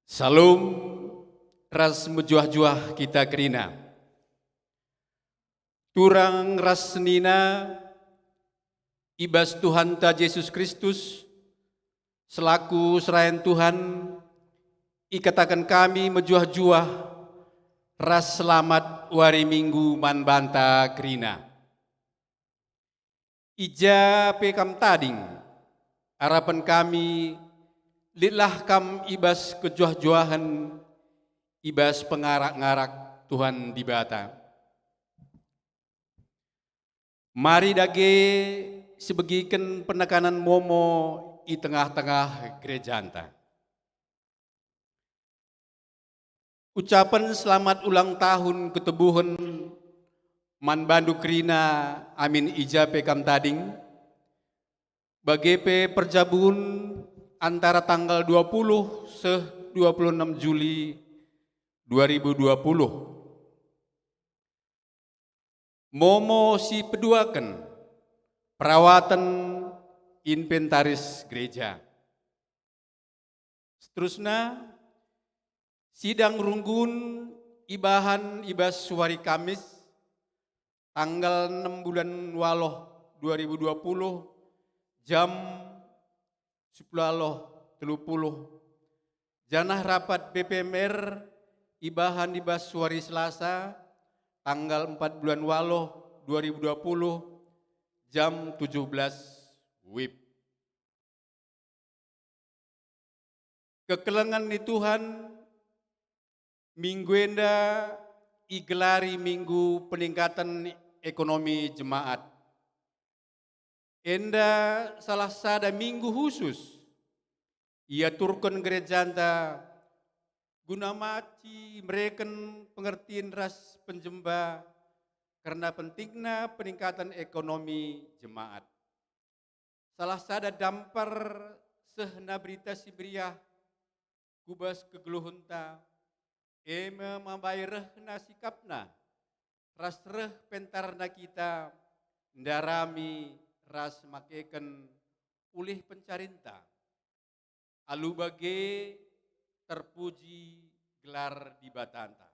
Salam ras mejuah-juah kita kerina. Turang ras senina ibas Tuhan ta Yesus Kristus selaku serayan Tuhan ikatakan kami mejuah-juah ras selamat wari minggu man banta kerina. Ija pekam tading harapan kami litlah kam ibas kejuah-juahan ibas pengarak-ngarak Tuhan di bata. Mari dage sebegiken penekanan momo di tengah-tengah gereja anta. Ucapan selamat ulang tahun ketebuhan man bandu kerina amin ija pekam tading bagepe perjabun antara tanggal 20 se 26 Juli 2020. Momo si peduakan perawatan inventaris gereja. Seterusnya sidang runggun ibahan ibas suari Kamis tanggal 6 bulan Waloh 2020 jam 10.30 janah rapat BPMR ibahan ibas suari Selasa tanggal 4 bulan Waloh 2020 jam 17 WIB. Kekelengan di Tuhan minggu enda igelari minggu peningkatan ekonomi jemaat. Enda salah sada minggu khusus ia turkan gereja anta guna maci mereken pengertian ras penjemba karena pentingnya peningkatan ekonomi jemaat. Salah sada dampar sehna berita sibriah kubas kegeluhunta eme membayarna sikapna ras reh pentarna kita ndarami ras makeken ulih pencarinta alu bage terpuji gelar di batanta.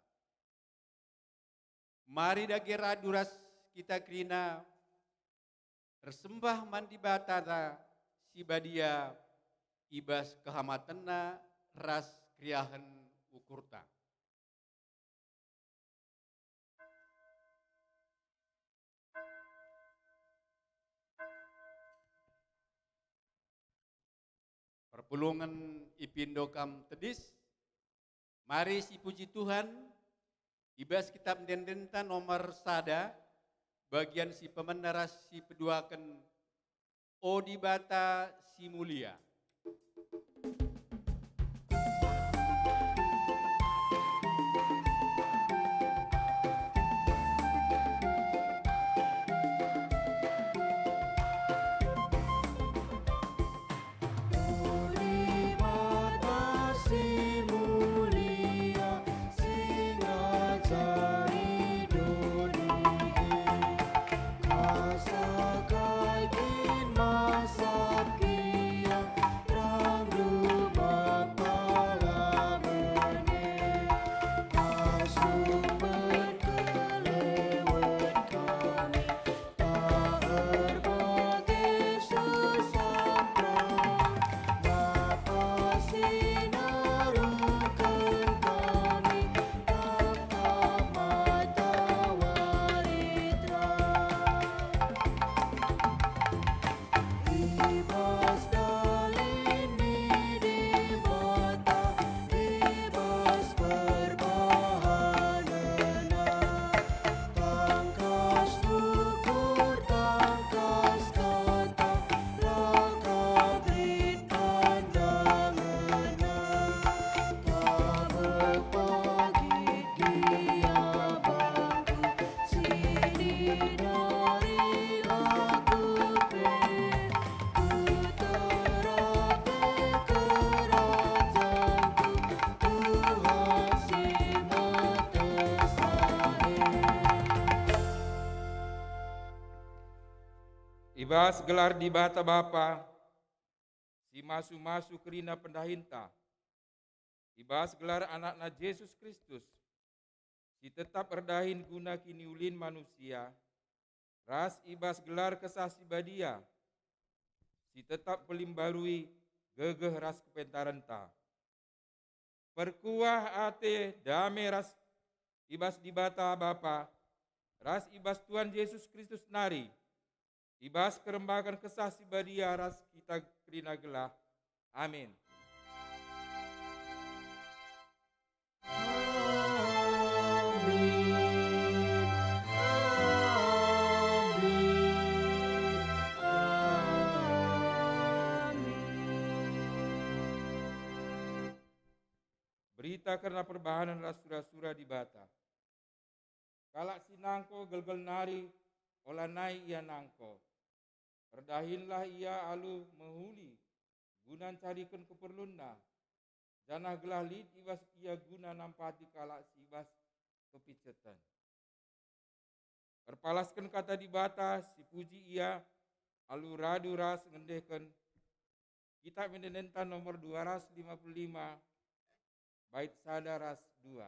Mari dage raduras kita kerina tersembah mandi batanta si badia ibas kehamatanna ras kriahan ukurta. Perpulungan ipindokam tedis, mari si puji Tuhan, ibas kitab dendenta nomor sada, bagian si pemenaras si peduakan, o di bata si mulia. Ibas gelar di bata bapa, si masu-masu kerina pendahinta, Ibas gelar anakna Yesus Kristus, si tetap erdahin guna kini ulin manusia, ras ibas gelar kesasi badia, si tetap pelimbarui gegeh ras kepentaran ta. Perkuah ate dame ras ibas dibata Bapa, ras ibas Tuhan Yesus Kristus nari, ibas kerembakan kesasi badia ras kita kerina gelah. Amin. Berita karena perbahanan rasura-sura di bata. Kalak sinangko gelgel nari, olanai ia nangko. Erdahinlah ia alu mehuli, gunan carikan keperlunna. Janah gelah lid ibas ia guna nampati kalak sibas kepicetan. Erpalaskan kata di bata, si puji ia, alu radu ras ngendehkan. Kitab Mendenenta nomor 255, bait sada ras 2.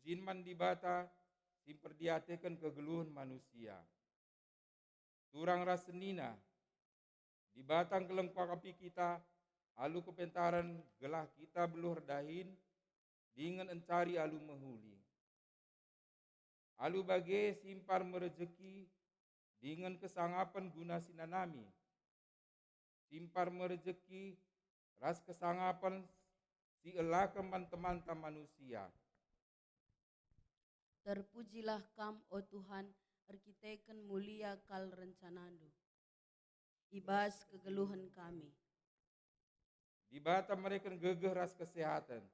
Pujinman di bata, simperdiatekan kegeluhan manusia. Turang rasenina, di batang kelengkapi kita, alu kepentaran gelah kita beluh dahin, dengan encari alu mehuli. Alu bage simpar merejeki, dengan kesangapan guna sinanami. Simpar merejeki, ras kesangapan si elakan teman-teman manusia. Terpujilah Kam, o Tuhan, arkiteken mulia kal rencanando. Ibas kegeluhan kami. Di bata mereka gegeh ras kesehatan.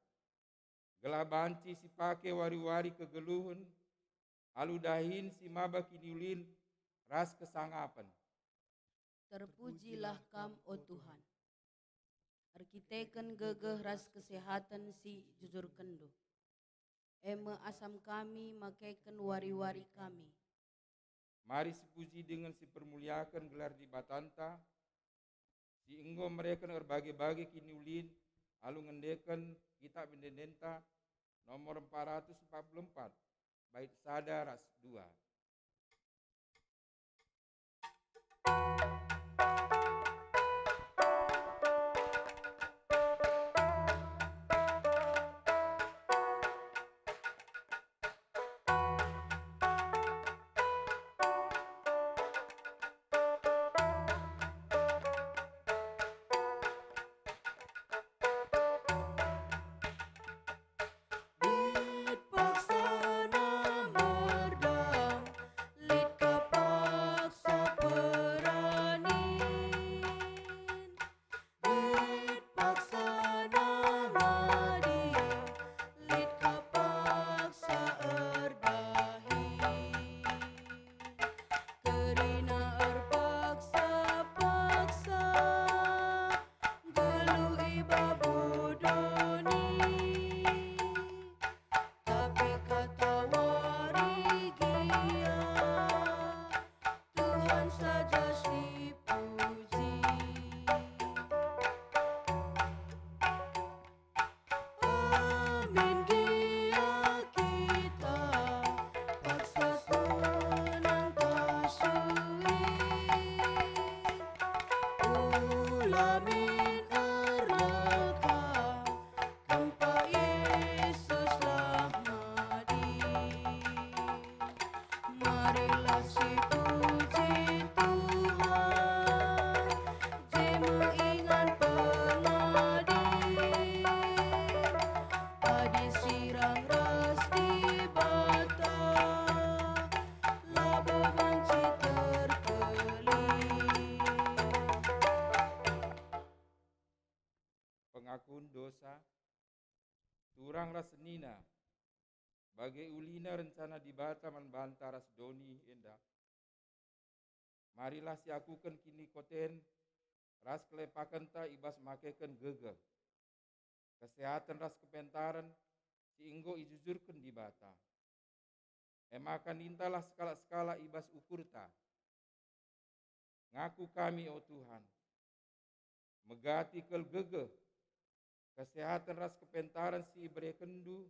Gelah banci si pake wari-wari kegeluhan, alu dahin si maba kiniulin ras kesangapan. Terpujilah Kam, o Tuhan, arkiteken gegeh ras kesehatan si jujur kendo. Eme asam kami makaikan wari-wari kami. Mari sepuji dengan si permuliakan gelar di batanta, si enggo mereka berbagai-bagai kini ulin, alu ngendekan kitab Mendenenta nomor 444, bait sada ras 2. Paksa nama Amin erlaka tanpa Yesuslah mati. Marilah si puji Tuhan, jema ingat pengadi. Adi sirang ras di bata, labu benci terkeli. Pengakuan dosa, turang ras senina, bagai ulina rencana di bata manbanta ras doni endah. Marilah si akukan kini koten, ras kelepakan ta ibas makeken gegeh. Kesehatan ras kepentaran, si inggo ijujurkan di bata. Emakan intalah skala-skala ibas ukur ta. Ngaku kami, oh Tuhan, megati kel gegeh, kesehatan ras kepentaran si ibre kendu,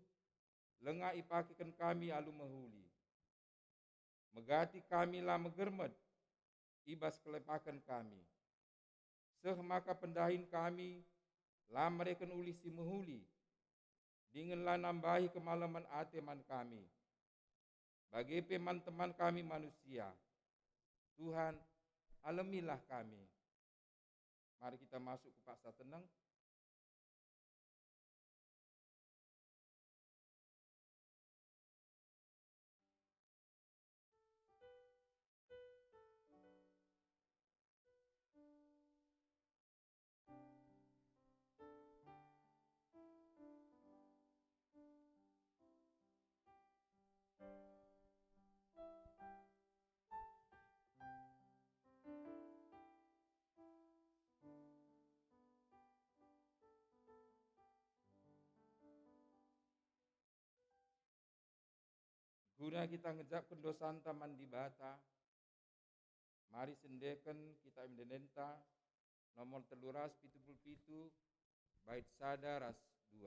lengah ipakikan kami alu mehuli. Megati kami lah megermet, ibas kelepakan kami. Seh maka pendahin kami, lah mereka uli si mehuli, dingenlah nambahi kemalaman ateman kami. Bagi peman teman kami manusia, Tuhan alamilah kami. Mari kita masuk ke paksa tenang. Guna kita ngejak kendosaan taman di bata, mari sendeken kita imdenenta nomor teluras pitu bait sada ras 2.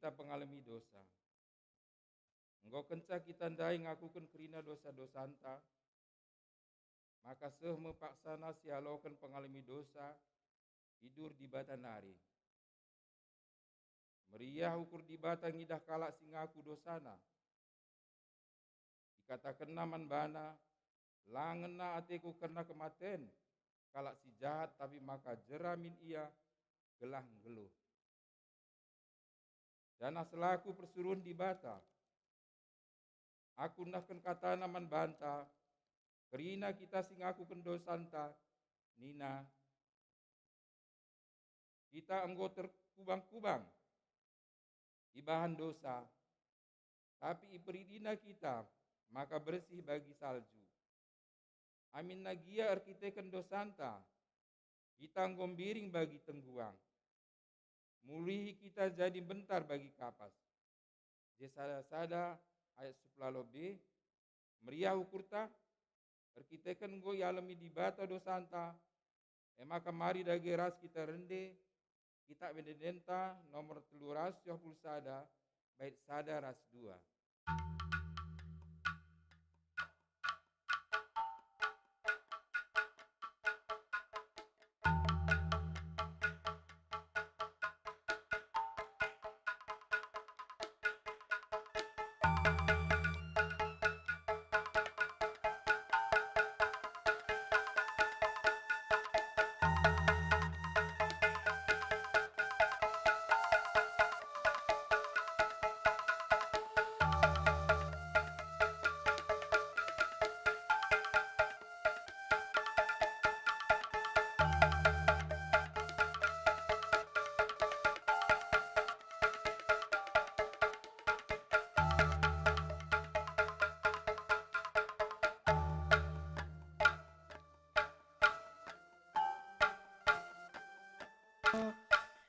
kita pengalami dosa. Engkau kenca kita ndai ngakukan kerina dosa-dosa anta, maka seh mepaksana sialokan pengalami dosa, tidur di bata nari. Meriah ukur di bata ngidah kalak singaku dosana. Dikatakan naman bana, langena ateku karena kematen, kalak si jahat tapi maka jeramin ia gelah geluh. Dana selaku persuruhan di bata, aku nahkan kata naman banta, kerina kita singaku kendosanta, nina, kita engkau terkubang-kubang, ibahan dosa, tapi iperidina kita, maka bersih bagi salju. Amin nagia arkiteken dosanta, kita ngombiring bagi tengguang. Mulihi kita jadi bentar bagi kapas. Jesada-sada ayat 10b, meriah ukurta, arkiteken go yalami di bata dosanta, maka mari dagi ras kita rende, kita bendenta nomor teluras 20 sada, bait sada ras 2.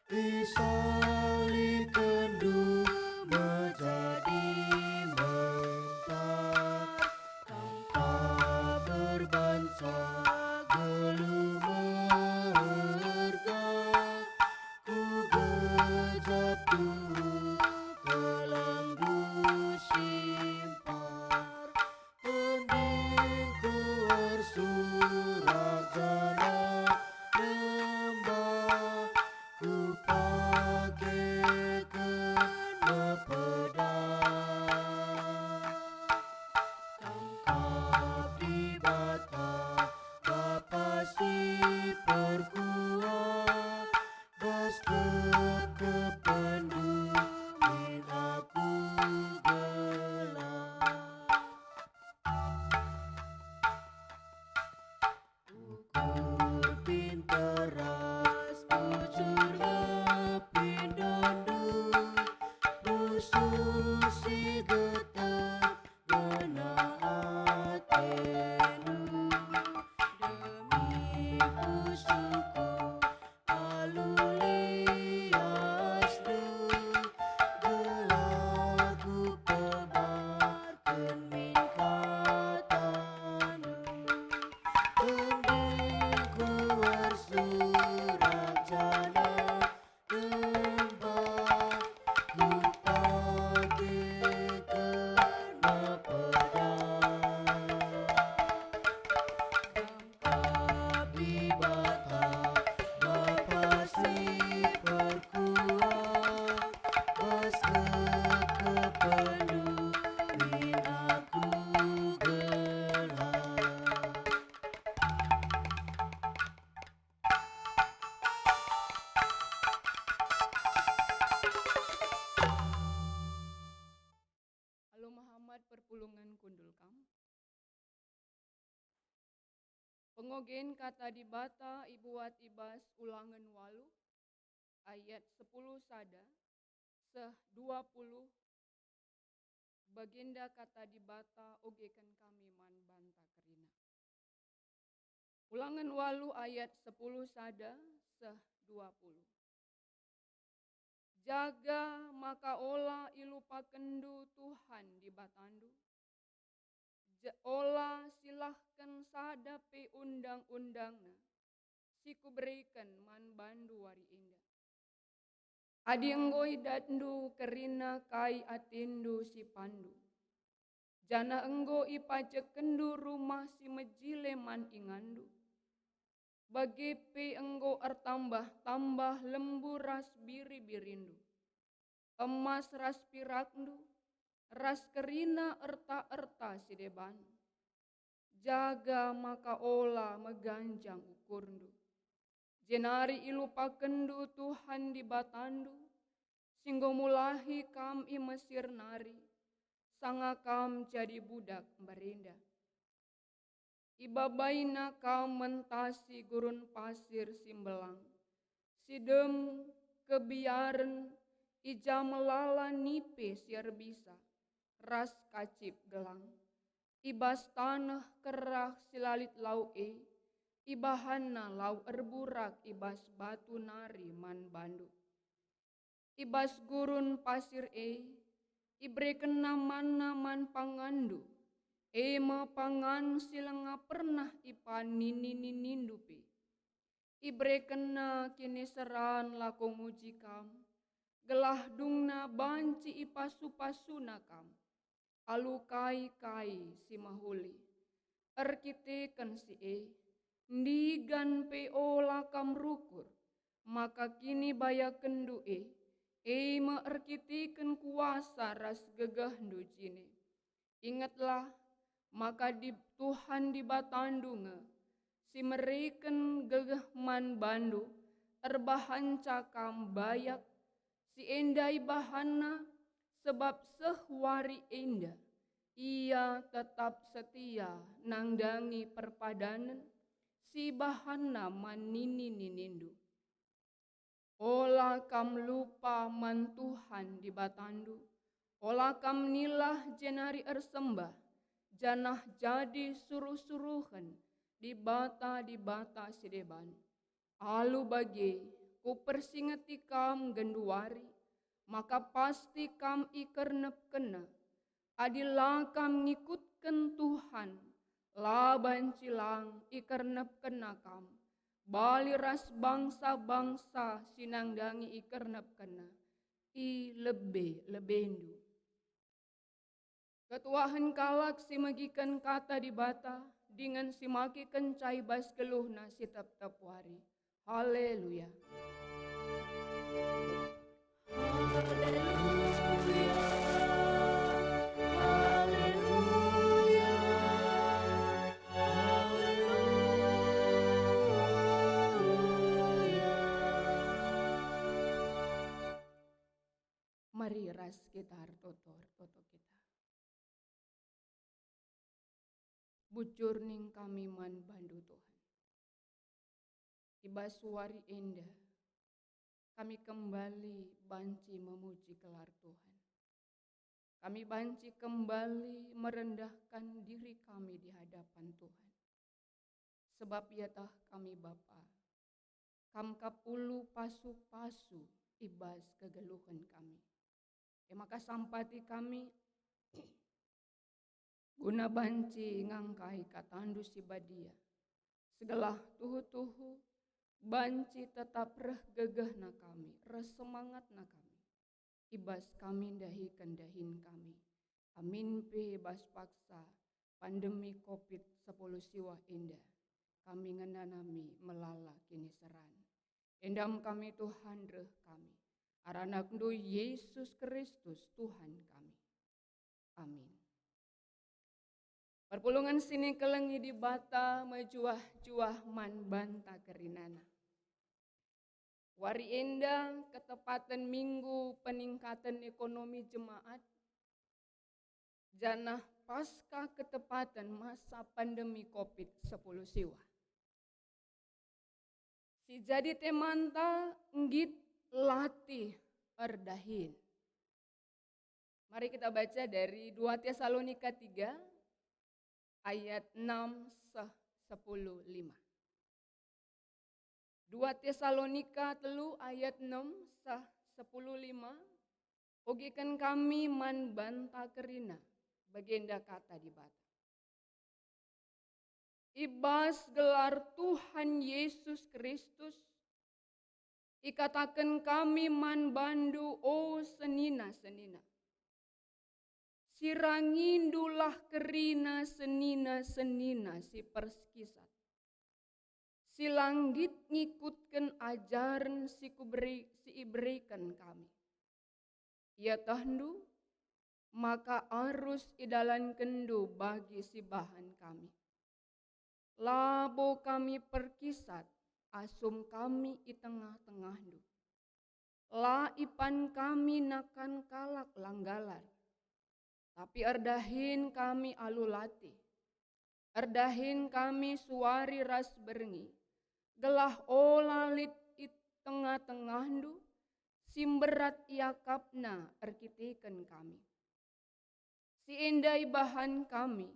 Disalihkan menjadi mentah, tanpa berbangsa geluh merga, ku gejap dulu kelambu simpar, mending ku bersurat jana lembah, ku pakai kena pedang, tangkap di bata bapa si perkuat, bas kependumin aku gelap. Ukur pinteras pucur ngepin dondu, busuk si getep ngena atenu, demi pusuku alulias du, gelagu pebarkan min katanu. Ku bersurat jana lembah, ku pakai kena pedang, tangkap di bata bapa si perkuat, bas kependumin aku gelap. Halo Muhammad Perpulungan Kundulkam. Pengogen kata di bata ibuat ibas ulangan walu ayat 10 sada seh 20 baginda kata di bata ogekan kami man banta kerina. Ulangan walu ayat 10 sada seh 20. Jaga maka ola ilu pakendu Tuhan di batandu. Ola silahkan sadapi undang-undangna. Siku berikan man bandu wari indah. Adi enggoi dandu kerina kai atindu si pandu. Jana enggo ipajekendu rumah si mejile man ingandu. Bagepe enggo tambah lembu ras biri-birindu. Emas ras pirakndu, ras kerina erta-erta si deban. Jaga maka ola meganjang ukurndu. Jenari ilu pakendu Tuhan di batandu, singgo mulahi kam i Mesir nari, sanga kam jadi budak merinda. Ibabaina kam mentasi gurun pasir simbelang, sidem kebiaren ija melala nipe siar bisa, ras kacip gelang. Ibas tanah kerah silalit lau ibahana lau erburak ibas batu nari man bandu. Ibas gurun pasir ibre kena mana man pangandu. Ema pangan silenga pernah ipan nindupi. Ibre kena kini seran lako muji kam. Gelah dungna banci ipasu-pasuna kam. Alu kai si mahuli. Erkitekan si ndigan pe ola kam rukur. Maka kini baya kendu me erkitikan kuasa ras gegah jine. Ingatlah, maka di Tuhan di batandunge, si mereken gegah man bandu, erbahan cakam bayak, si endai bahana, sebab sehwari enda, ia tetap setia nangdangi perpadanan, si bahana man ninindu. Ola kam lupa man Tuhan di batandu, ola kam nilah jenari ersembah, janah jadi suruh-suruhan di bata sideban. Alu bagi ku persingeti kam genduari, maka pasti kam ikernep kena. Adilah kam ngikutkan Tuhan, laban cilang ikernep kena kam. Bali ras bangsa-bangsa sinangdangi ikernep kena. I lebendu. Ketuahan kalak si magikan kata di bata, dengan si maki kencai bas geluhna si tep-tep wari. Haleluya. Mari ras kita toto kita. Bujur ning kami man bandu Tuhan. Iba suari indah, kami kembali banci memuji kelar Tuhan. Kami banci kembali merendahkan diri kami di hadapan Tuhan. Sebab iatah kami Bapa, kam kapulu pasu-pasu ibas kegeluhan kami. Maka sampati kami guna banci ngangkai katandu si badia. Segala tuhu-tuhu banci tetap reh gegah na kami, reh semangat na kami. Ibas kami dahikan dahin kami. Amin pe bas paksa pandemi COVID-10 siwa indah. Kami ngenanami melala kini seran. Endam kami Tuhan reh kami. Aranak du Yesus Kristus Tuhan kami. Amin. Perpulungan sini kelengi di bata majuah-juah man banta kerinana. Wari endah ketepatan minggu peningkatan ekonomi jemaat. Janah pasca ketepatan masa pandemi COVID-10 siwa. Si jadi temanta nggit latih erdahin. Mari kita baca dari 2 Tesalonika 3 ayat 6-10-5. 2 Tesalonika 3 ayat 6-10-5. Ogikan kami man banta kerina bagenda kata di bata. Ibas gelar Tuhan Yesus Kristus, Ikatakan kami man bandu o senina-senina. Sirangindulah kerina senina-senina si perskisat. Si langgit ngikutkan ajaran si iberikan kami. Ia tahndu, maka arus idalan kendu bagi si bahan kami. Labo kami perkisat, asum kami i tengah-tengahdu. La ipan kami nakan kalak langgalar. Tapi erdahin kami alulati. Erdahin kami suari ras berngi. Gelah olalit i tengah-tengahdu. Simberat iakapna erkitikan kami. Si endai bahan kami.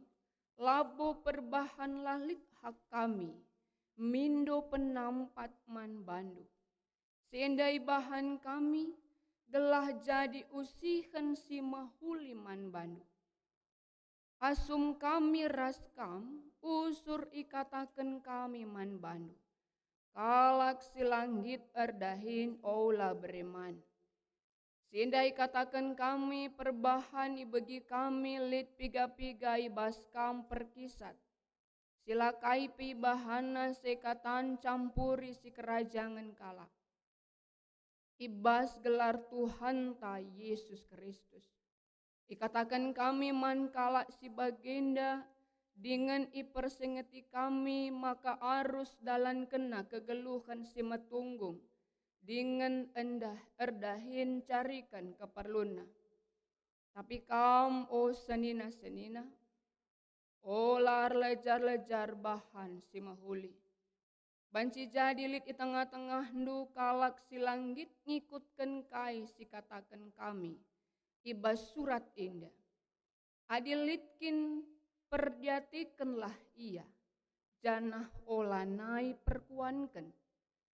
Labo perbahan lalit hak kami. Mindo penampat man bandu. Si endai bahan kami. Gelah jadi usihan si mahuli man bandu. Asum kami raskam, usur ikatakan kami man bandu. Kalak si langgit erdahin ola bereman. Sindai katakan kami perbahan ibegi kami lit piga-pigai baskam perkisat. Silakai pi bahana sekatan campuri si kerajaan kalak. Ibas gelar Tuhan ta Yesus Kristus. Ikatakan kami man kalak si bagenda dengan ipersengeti kami maka arus dalan kena kegeluhan si metunggung. Dengan erdahin carikan keperluna. Tapi kam o senina-senina. Olar lejar-lejar bahan si mahuli. Banci jadi lit di tengah-tengah ndu kalak si langgit ngikutkan kai si katakan kami. Ibas surat indah. Adilitkin perdiatikanlah ia. Janah olanai perkuankan.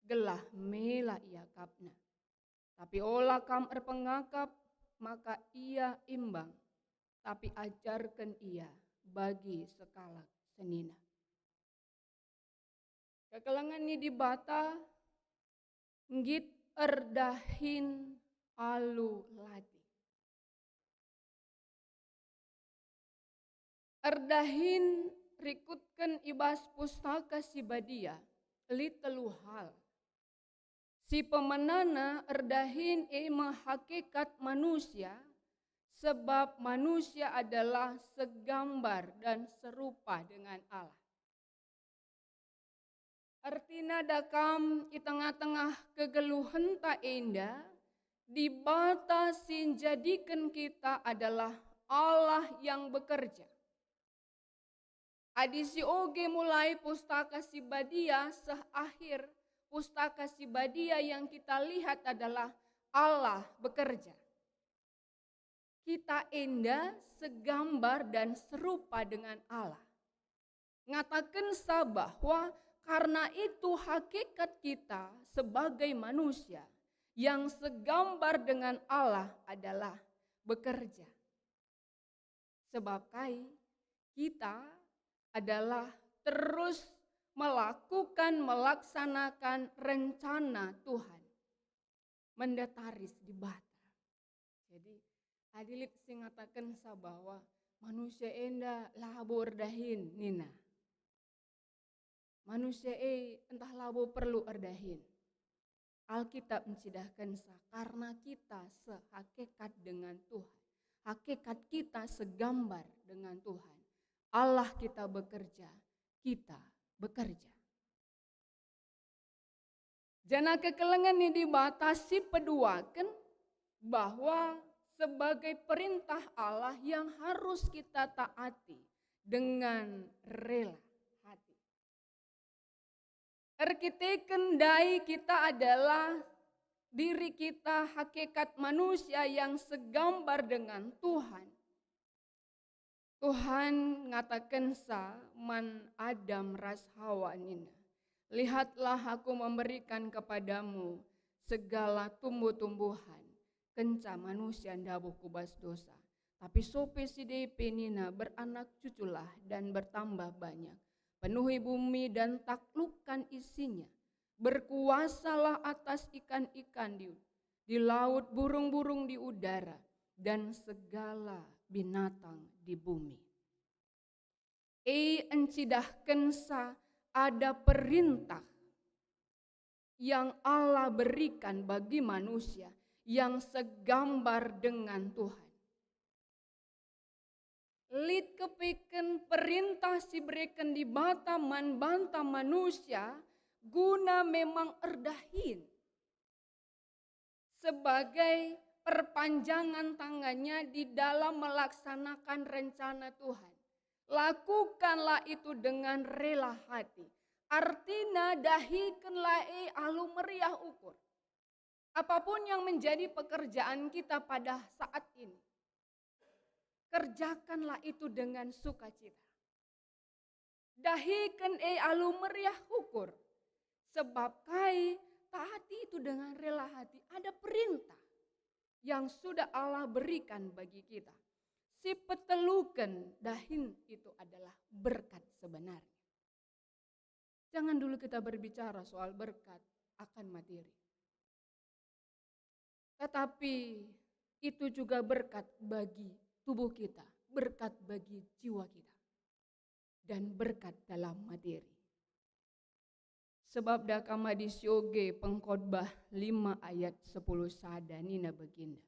Gelah mela ia kapna. Tapi olah kam erpengakap maka ia imbang. Tapi ajarkan ia bagi sekalak senina. Kekelangan ni di bata ngit erdahin alu lati. Erdahin rikutkan ibas pustaka si badia li telu hal. Si pemenana erdahin hakikat manusia sebab manusia adalah segambar dan serupa dengan Allah. Artina dakam di tengah-tengah kegeluhan tak indah, dibatasin jadikan kita adalah Allah yang bekerja. Adisi oge mulai pustaka si badia seakhir pustaka si badia yang kita lihat adalah Allah bekerja. Kita indah segambar dan serupa dengan Allah. Ngatakan bahwa karena itu hakikat kita sebagai manusia yang segambar dengan Allah adalah bekerja. Sebab kita adalah terus melaksanakan rencana Tuhan. Mendataris di bata. Jadi adilit sing ngatakan bahwa manusia enda labo erdahin nina. Manusia entah labo perlu erdahin. Alkitab mencidahkan karena kita sehakikat dengan Tuhan. Hakikat kita segambar dengan Tuhan. Allah kita bekerja, kita bekerja. Jana kekelengan ini dibatasi peduakan bahwa sebagai perintah Allah yang harus kita taati dengan rela hati. Erkiteken dai kita adalah diri kita hakikat manusia yang segambar dengan Tuhan. Tuhan ngatakan man Adam ras Hawa nina. Lihatlah aku memberikan kepadamu segala tumbuh-tumbuhan. Kenca manusia ndabuh kubas dosa. Tapi sope si DP nina beranak cuculah dan bertambah banyak. Penuhi bumi dan taklukkan isinya. berkuasalah atas ikan-ikan di laut, burung-burung di udara, dan segala binatang di bumi. Encidahkan sa ada perintah yang Allah berikan bagi manusia yang segambar dengan Tuhan. Lid kepiken perintah si berikan di bata man banta manusia guna memang erdahin sebagai perpanjangan tangannya di dalam melaksanakan rencana Tuhan. Lakukanlah itu dengan rela hati. Artinya dahikanlah alu meriah ukur. Apapun yang menjadi pekerjaan kita pada saat ini, kerjakanlah itu dengan sukacita. Dahikan alu meriah ukur. Sebab kai taati itu dengan rela hati. Ada perintah yang sudah Allah berikan bagi kita. Si petelukan dahin itu adalah berkat sebenarnya. Jangan dulu kita berbicara soal berkat akan materi. Tetapi itu juga berkat bagi tubuh kita, berkat bagi jiwa kita, dan berkat dalam materi. Sebab dakama di sioge pengkhotbah 5 ayat 10 sadanina baginda.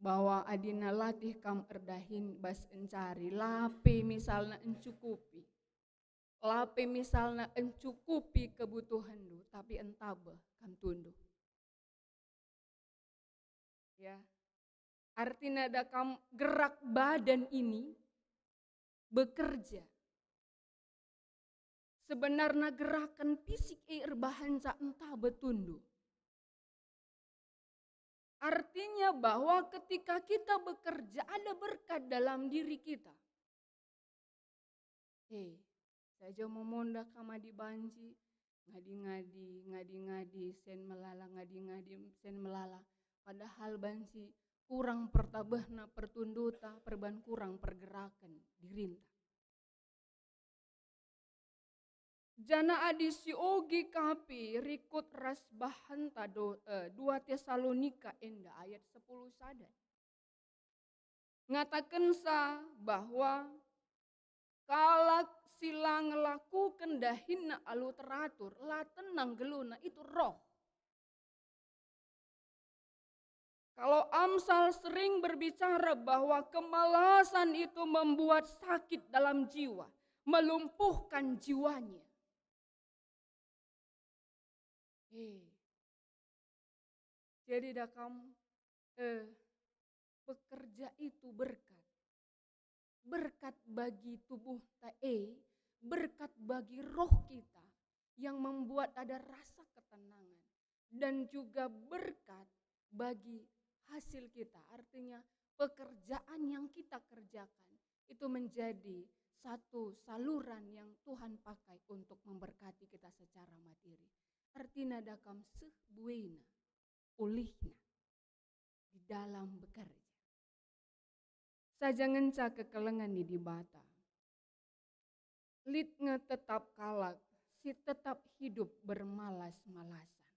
Bahwa adina latih kam erdahin bas encari, lape misalnya encukupi. Lape misalnya encukupi kebutuhan lu, tapi entabah kam tunduh. Ya, artinya ada kam gerak badan ini bekerja. Sebenarnya gerakan fisik erbahansa entah betundu. Artinya bahwa ketika kita bekerja ada berkat dalam diri kita. Saja memondak kama di banci, ngadi-ngadi, sen melala, ngadi-ngadi, sen melala. Padahal banci kurang pertabahna pertunduta, perban kurang pergerakan dirinta. Jana adisi ogi kapi rikut ras bahanta 2 Tesalonika enda ayat 10 sada. Ngatakan sa bahwa kalak sila ngelakukan dahinna alu teratur, la tenang geluna itu roh. Kalau Amsal sering berbicara bahwa kemalasan itu membuat sakit dalam jiwa, melumpuhkan jiwanya. Jadi dakam bekerja itu berkat. Berkat bagi tubuh tae, berkat bagi roh kita yang membuat ada rasa ketenangan. Dan juga berkat bagi hasil kita. Artinya pekerjaan yang kita kerjakan itu menjadi satu saluran yang Tuhan pakai untuk memberkati kita secara materi. Artinya dakam sebuena ulihna di dalam bekerja. Saja ngenca kekelengan di bata. Litnya tetap kalak, si tetap hidup bermalas-malasan.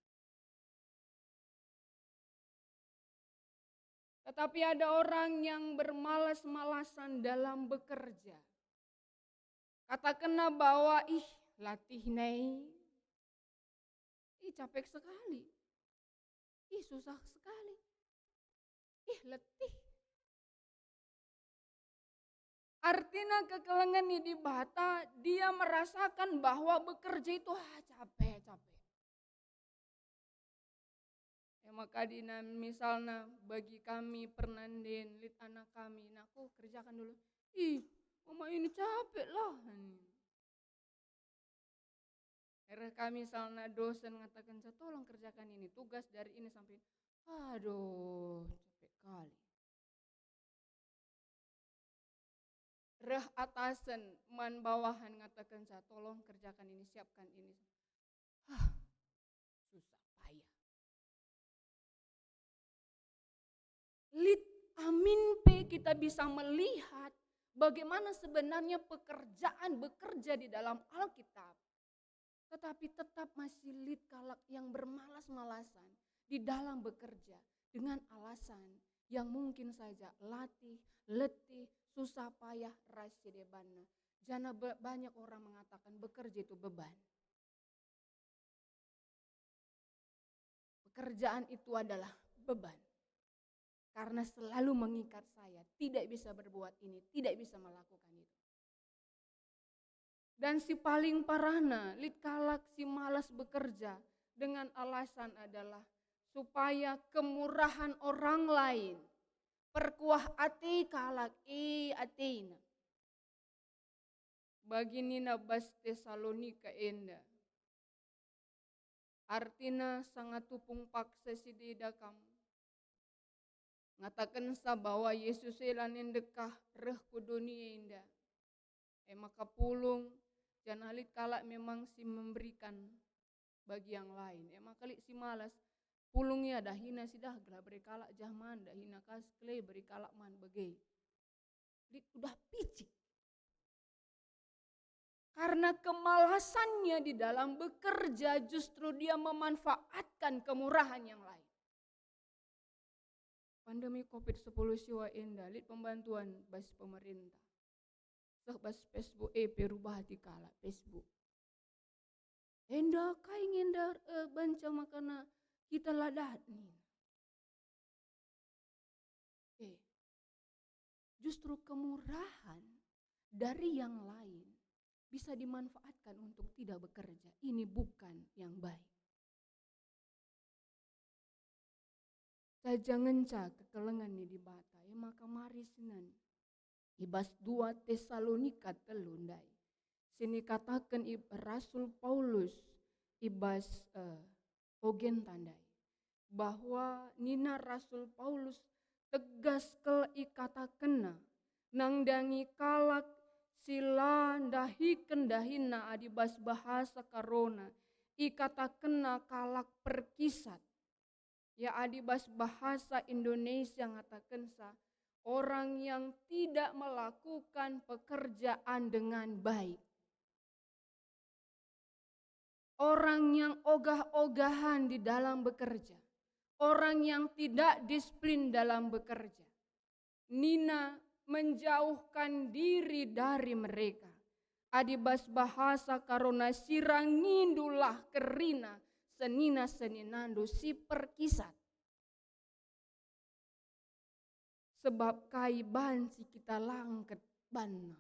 Tetapi ada orang yang bermalas-malasan dalam bekerja. Katakanlah bahwa latih nai. Capek sekali. Susah sekali. Letih. Artinya kekelengan di bata, dia merasakan bahwa bekerja itu capek. Maka dina misalnya bagi kami pernanden lit anak kami, aku kerjakan dulu. Mama ini capek lah. Akhirnya kami misalnya dosen mengatakan, tolong kerjakan ini, tugas dari ini sampai, aduh capek kali. Atasan, man bawahan mengatakan, tolong kerjakan ini, siapkan ini. Susah payah. Amin kita bisa melihat bagaimana sebenarnya pekerjaan bekerja di dalam Alkitab. tetapi tetap masih lid kalak yang bermalas-malasan di dalam bekerja dengan alasan yang mungkin saja latih, letih, susah payah, rasi debana. Jana banyak orang mengatakan bekerja itu beban. Pekerjaan itu adalah beban. Karena selalu mengikat saya, tidak bisa berbuat ini, tidak bisa melakukan itu. Dan si paling parahna, lid kalak si malas bekerja dengan alasan adalah supaya kemurahan orang lain perkuah ati kalak atina. Bagi nina bas Tesalonika enda. Artinya sangat tupung paksa si dida kamu. Ngatakan sa bahwa Yesus elanin dekah reh ku dunia inda. Maka pulung jangan halit kalak memang si memberikan bagi yang lain. Maka kali si malas pulungnya dah hina si dah gelah beri kalak jahman dah hina kas kle beri kalak man bagai. Lit udah picik. Karena kemalasannya di dalam bekerja justru dia memanfaatkan kemurahan yang lain. Pandemi COVID-10 siwa enda, lit pembantuan bas pemerintah. Bas Facebook perubah di kala Facebook. Enda kai ngenda banca makana kita ladat nih. Justru kemurahan dari yang lain bisa dimanfaatkan untuk tidak bekerja. Ini bukan yang baik. Saja ngenca kekelengan nih di bata, maka mari sinan. Ibas 2 Tesalonika telundai. Sini katakan Rasul Paulus ibas ogen tandai. Bahwa nina Rasul Paulus tegas ke ikatakenna. Nangdangi kalak sila dahi kendahina adibas bahasa karona. Ikatakenna kalak perkisat. Ya adibas bahasa Indonesia ngatakan sa orang yang tidak melakukan pekerjaan dengan baik. Orang yang ogah-ogahan di dalam bekerja. Orang yang tidak disiplin dalam bekerja. Nina menjauhkan diri dari mereka. Adibas bahasa karona sirangindulah kerina. Senina seninando si perkisat. Sebab kai banci kita langket banna.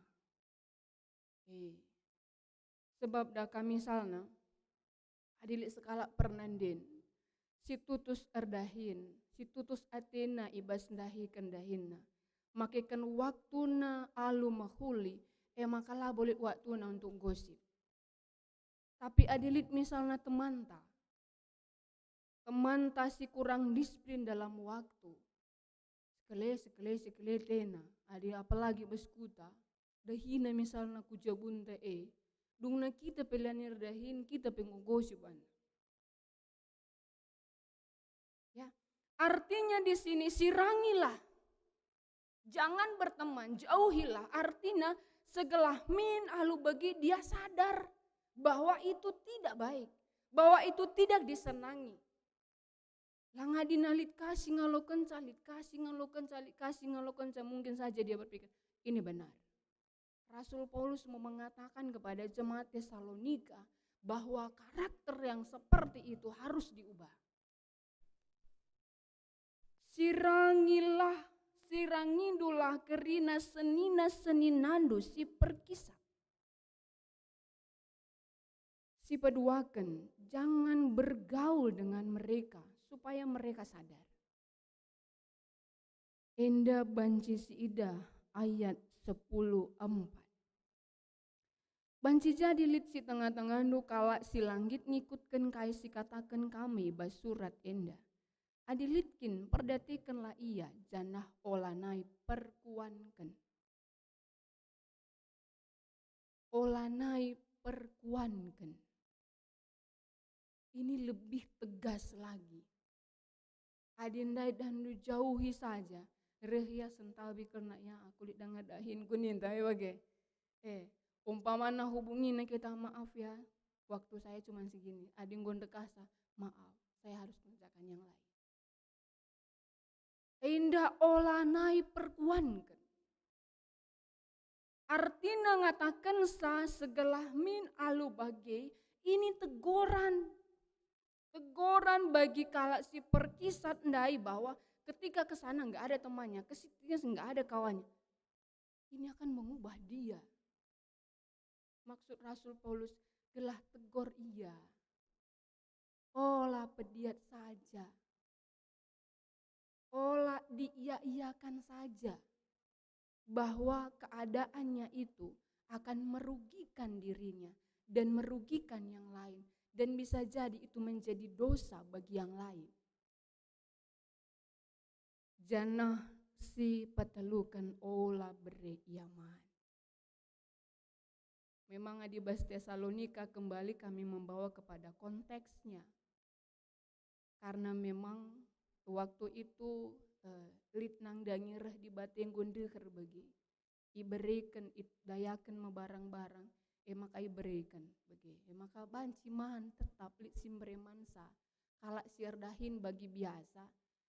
Sebab daka misalnya adilik sekala pernanden. Si tutus erdahin, si tutus Athena ibas dahi kendahinna. Makekan waktuna alu mahuli, makalah boleh waktuna untuk gosip. Tapi adilit misalnya temanta si kurang disiplin dalam waktu. Sekele tena. Adi apalagi beskuta. Dahina misalnya kujabunta Dungna kita pelianir dahin, kita pengugosipan. Ya, artinya di sini sirangilah. Jangan berteman, jauhilah. Artinya segala min alu bagi dia sadar bahwa itu tidak baik. Bahwa itu tidak disenangi. Langadina lit kasih ngalokan calit mungkin saja dia berpikir ini benar. Rasul Paulus mau mengatakan kepada jemaat Tesalonika bahwa karakter yang seperti itu harus diubah. Sirangidulah kerina senina seninandu si perkisah. Si peduakan jangan bergaul dengan mereka supaya mereka sadar. Enda banci si ida ayat 10:4. Banci jadi lit si tengah-tengah nu kala si langit ngikutkan kai si katakan kami bas surat enda. Adilitkin perdatikanlah ia janah olanai perkuankan. Olanai perkuankan. Ini lebih tegas lagi. Adindai dan jauhi saja. Rehia sentabi karena ya aku lihat ngadahin kunintai wage. Umpamana hubungi kita maaf ya. waktu saya cuma segini, ada yang gondek kasa, maaf, saya harus mengerjakan yang lain. Indah olah naik perkuankan. Artinya ngatakan segelah min alu bagai, ini teguran. Teguran bagi kalak si perkisat ndai bahwa ketika kesana nggak ada temannya, kesitinya nggak ada kawannya. Ini akan mengubah dia. Maksud Rasul Paulus, gelah tegor ia. Olah pediat saja. Olah diia-iakan saja. Bahwa keadaannya itu akan merugikan dirinya dan merugikan yang lain. Dan bisa jadi itu menjadi dosa bagi yang lain. Janah si patelukan olah bere iaman. Memang di Bas Tesalonika kembali kami membawa kepada konteksnya. Karena memang waktu itu litnang dangirah di bateng gondeker bagi. Iberikan, dayakan mebarang-barang. Maka iberikan bagi. Maka banci man tetap lit simbremansa. Kalak siardahin bagi biasa.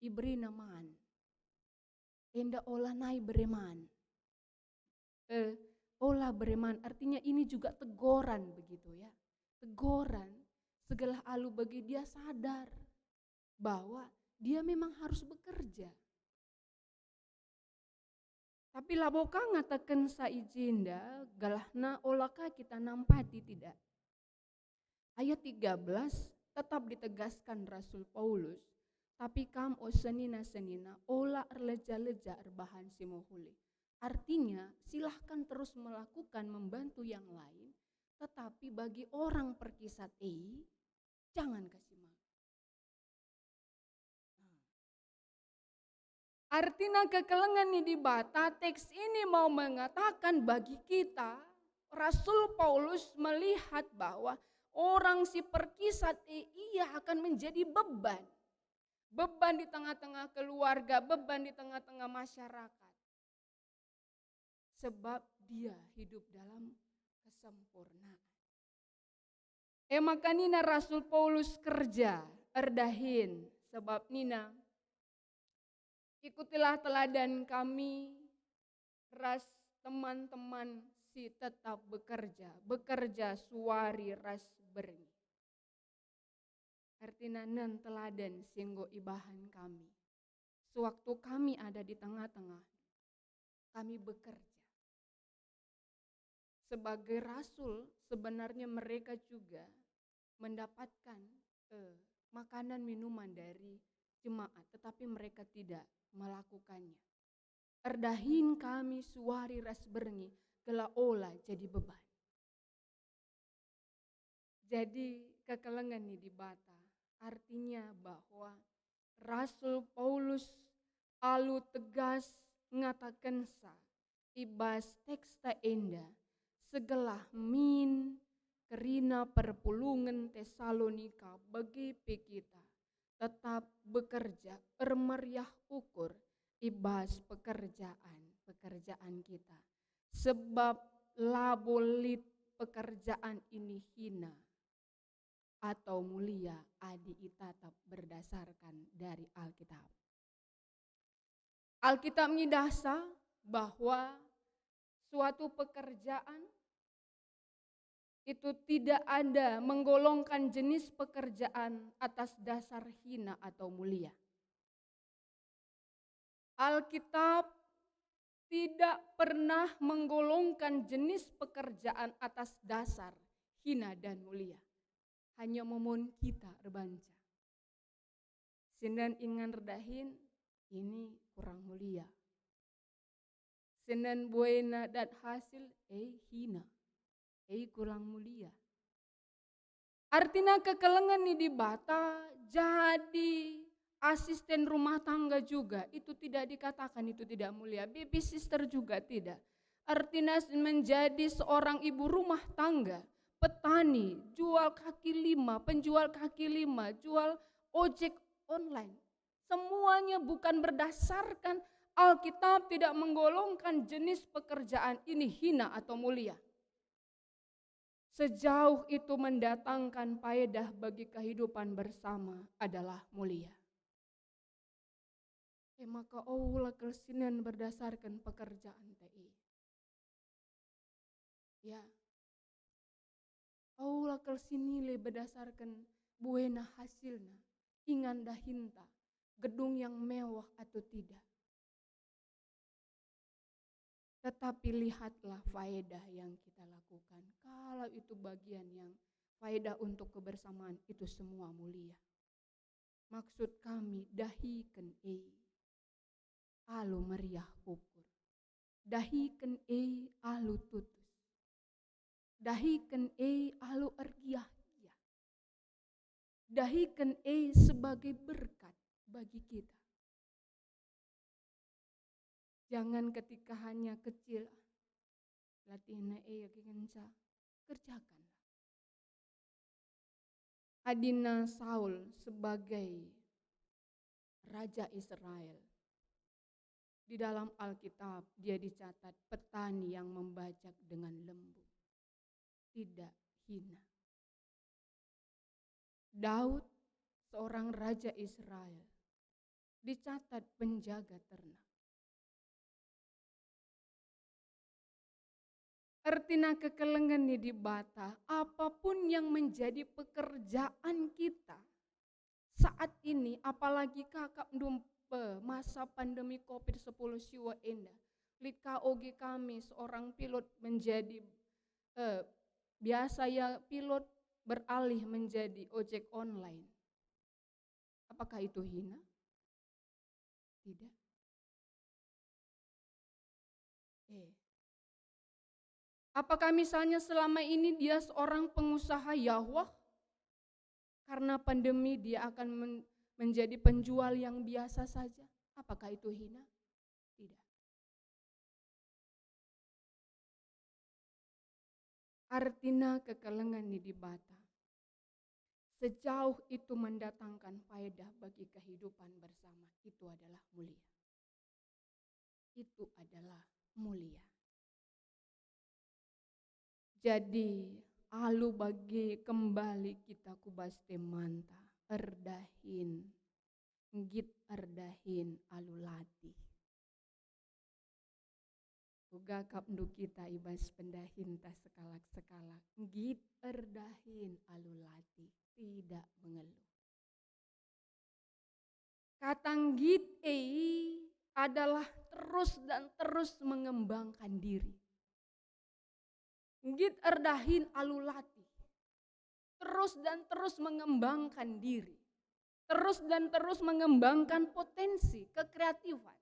Iberi naman. Enda olah nai bereman. Olah bereman artinya ini juga teguran begitu ya. Teguran segala alu bagi dia sadar bahwa dia memang harus bekerja. Tapi laboka ngatakan saijinda galahna olaka kita nampati tidak. Ayat 13 tetap ditegaskan Rasul Paulus. Tapi kam o senina olah erleja-leja erbahan simohuli. Artinya silahkan terus melakukan membantu yang lain. Tetapi bagi orang perkisat jangan kasih makan. Artinya kekelengan di bata teks ini mau mengatakan bagi kita Rasul Paulus melihat bahwa orang si perkisat ia akan menjadi beban. Beban di tengah-tengah keluarga, beban di tengah-tengah masyarakat. Sebab dia hidup dalam kesempurnaan. Maka nina Rasul Paulus kerja, erdahin. Sebab nina, ikutilah teladan kami, ras teman-teman si tetap bekerja suari ras berni. Artinya nan teladan singgo ibahan kami. Sewaktu kami ada di tengah-tengah, kami bekerja. Sebagai rasul sebenarnya mereka juga mendapatkan makanan minuman dari jemaat, tetapi mereka tidak melakukannya. Erdahin kami suari ras berngi, gela olah jadi beban. Jadi kekelengan di bata, artinya bahwa Rasul Paulus alu tegas ngatakan ibas teksta enda segelah min kerina perpulungan Tesalonika bagi kita tetap bekerja ermeriah ukur ibas pekerjaan kita. Sebab labolit pekerjaan ini hina atau mulia adi itatap berdasarkan dari Alkitab. Alkitab ngidasa bahwa suatu pekerjaan itu tidak ada menggolongkan jenis pekerjaan atas dasar hina atau mulia. Alkitab tidak pernah menggolongkan jenis pekerjaan atas dasar hina dan mulia. Hanya momon kita rebanca. Sinan ingan redahin ini kurang mulia. Sinan buena dan hasil hina. Kurang mulia. Artinya kekelengan ini di bata jadi asisten rumah tangga juga itu tidak dikatakan itu tidak mulia. Baby sister juga tidak. Artinya menjadi seorang ibu rumah tangga, petani, jual kaki lima, penjual kaki lima, jual ojek online. Semuanya bukan berdasarkan Alkitab tidak menggolongkan jenis pekerjaan ini hina atau mulia. sejauh itu mendatangkan faedah bagi kehidupan bersama adalah mulia. Maka Allah kesinian berdasarkan pekerjaan TI. Ya, Allah kesinile berdasarkan buena hasilnya, ingan dahinta, gedung yang mewah atau tidak. Tetapi lihatlah faedah yang kita lakukan. Kalau itu bagian yang faedah untuk kebersamaan, itu semua mulia. Maksud kami dahikan alu meriah ukur. Dahikan alu tutus. Dahikan alu ergiah. Dahikan sebagai berkat bagi kita. Jangan ketika hanya kecil, latihan ya kenca, kerjakanlah. Adina Saul sebagai Raja Israel. Di dalam Alkitab dia dicatat petani yang membajak dengan lembu. Tidak hina. Daud seorang Raja Israel. Dicatat penjaga ternak. Artinya kekelengan di bata, apapun yang menjadi pekerjaan kita saat ini, apalagi kakak masa pandemi COVID-10 siwa endah. Lika ogi kami seorang pilot menjadi biasa ya pilot beralih menjadi ojek online. Apakah itu hina? Tidak. Apakah misalnya selama ini dia seorang pengusaha Yahweh? Karena pandemi dia akan menjadi penjual yang biasa saja. Apakah itu hina? Tidak. Artinya kekelengan di bata. Sejauh itu mendatangkan faedah bagi kehidupan bersama. Itu adalah mulia. Itu adalah mulia. Jadi alu bagi kembali kita kubaste manta erdahin git erdahin alu latih. Uga kapdu kita ibas pendahin tas sekalak git erdahin alu latih, tidak mengeluh. Katang git adalah terus dan terus mengembangkan diri. Git erdahin alulati. Terus dan terus mengembangkan diri. Terus dan terus mengembangkan potensi, kekreatifan.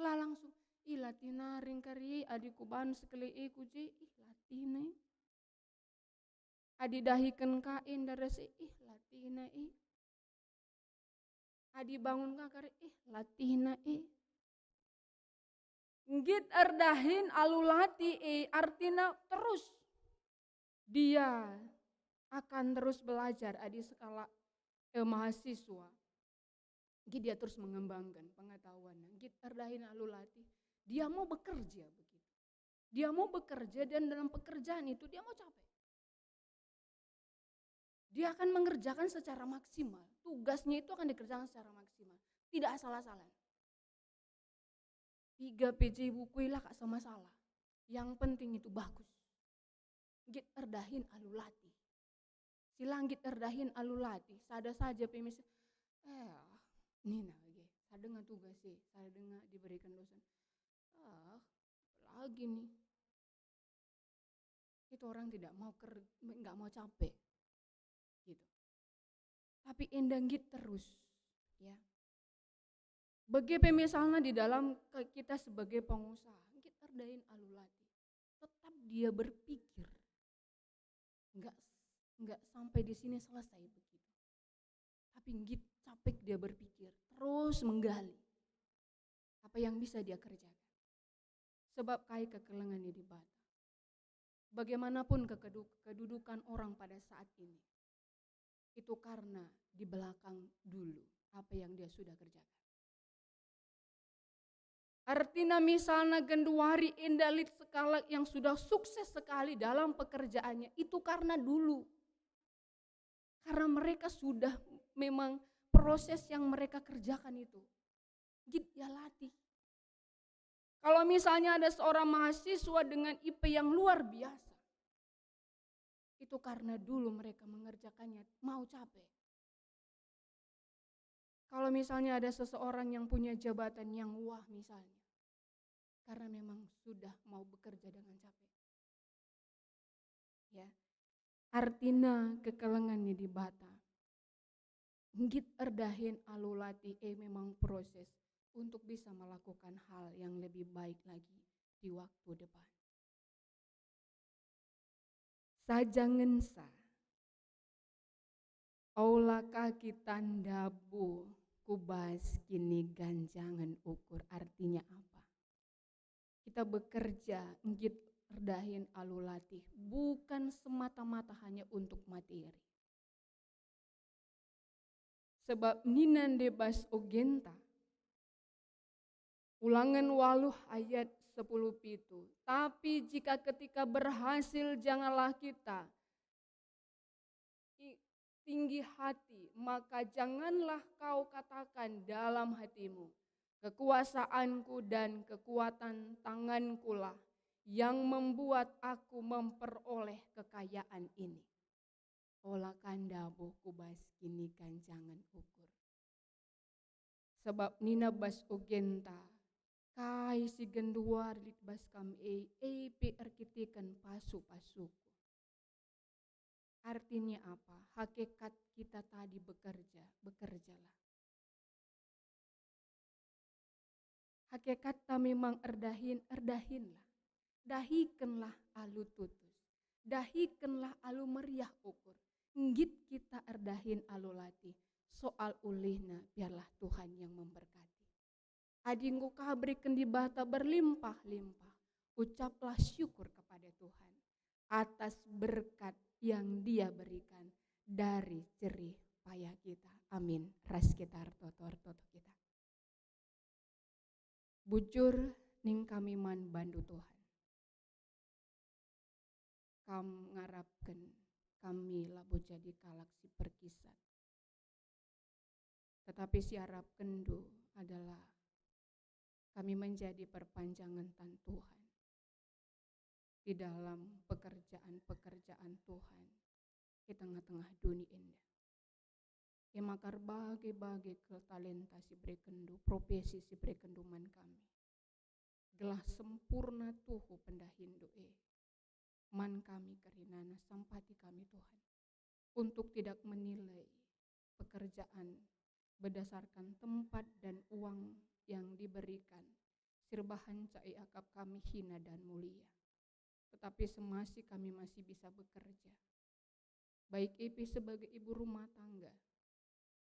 Lah langsung, latina ringkari adiku ban sekali kuji, latina. Adi dahikan kain darasi, latina. Adi bangun kakari, latina. Git erdahin alulati artinya terus dia akan terus belajar adi skala mahasiswa. Git dia terus mengembangkan pengetahuannya. Git erdahin alulati. Dia mau bekerja begitu. Dia mau bekerja dan dalam pekerjaan itu dia mau capek. Dia akan mengerjakan secara maksimal. Tugasnya itu akan dikerjakan secara maksimal. Tidak asal-asalan. 3 PJ buku lah kak sama salah. Yang penting itu bagus. Git erdahin alulati. Silang git erdahin alulati. Sada saja pemis. Nina lagi. Sada dengar tugas sih. Sada dengar diberikan dosen. Lagi nih. Itu orang tidak mau nggak mau capek. Gitu. Tapi endang git terus. Ya. Bagi misalnya di dalam kita sebagai pengusaha, kita erdahin alulati. Tetap dia berpikir. Enggak sampai di sini selesai begitu. Tapi git capek dia berpikir, terus menggali apa yang bisa dia kerjakan. Sebab kai kekelengan di bata. Bagaimanapun kedudukan orang pada saat ini, itu karena di belakang dulu apa yang dia sudah kerjakan. Artinya misalnya genduari indalit sekali yang sudah sukses sekali dalam pekerjaannya, itu karena dulu. Karena mereka sudah memang proses yang mereka kerjakan itu. Gitu ya latih. Kalau misalnya ada seorang mahasiswa dengan IP yang luar biasa, itu karena dulu mereka mengerjakannya mau capek. Kalau misalnya ada seseorang yang punya jabatan yang wah misalnya, karena memang sudah mau bekerja dengan capek. Ya, artinya kekelengannya di bata. Ngit erdahin alulati memang proses untuk bisa melakukan hal yang lebih baik lagi di waktu depan. Sajangen sa, aula kaki tandabu kubas kini ganjangan ukur, artinya apa? Kita bekerja ngit erdahin alulatih bukan semata-mata hanya untuk materi. Sebab ninan debas ogenta, Ulangan 8 ayat 10 pitu. Tapi jika ketika berhasil janganlah kita tinggi hati, maka janganlah kau katakan dalam hatimu, kekuasaanku dan kekuatan tanganku lah yang membuat aku memperoleh kekayaan ini. Olah kandabu kubas kini ganjangan ukur. Sebab nina bas ogenta, kai si genduar litbas kam pe arkitikan pasu-pasuku. Artinya apa? Hakikat kita tadi bekerja, bekerjalah. Hakikat ta memang erdahinlah. Dahikanlah alu tutus. Dahikanlah alu meriah ukur. Ngit kita erdahin alu latih. Soal ulihna biarlah Tuhan yang memberkati. Adingku kaberikan di bata berlimpah-limpah. Ucaplah syukur kepada Tuhan atas berkat yang Dia berikan dari jerih payah kita. Amin. Ras kita toto kita. Bujur ning kami man bandu Tuhan. Kam ngarapkan kami labu jadi kalak si perkisat. Tetapi si harap kendu adalah kami menjadi perpanjangan tan Tuhan di dalam pekerjaan-pekerjaan Tuhan di tengah-tengah dunia indah. Ya makar bagi-bagi ke talenta si berekendu, profesi si berekenduman kami. Gelah sempurna tuhu pendahindu man kami kerinana sampati kami Tuhan. Untuk tidak menilai pekerjaan berdasarkan tempat dan uang yang diberikan. Sirbahan cai akap kami hina dan mulia. Tetapi semasi kami masih bisa bekerja. Baik Epi sebagai ibu rumah tangga,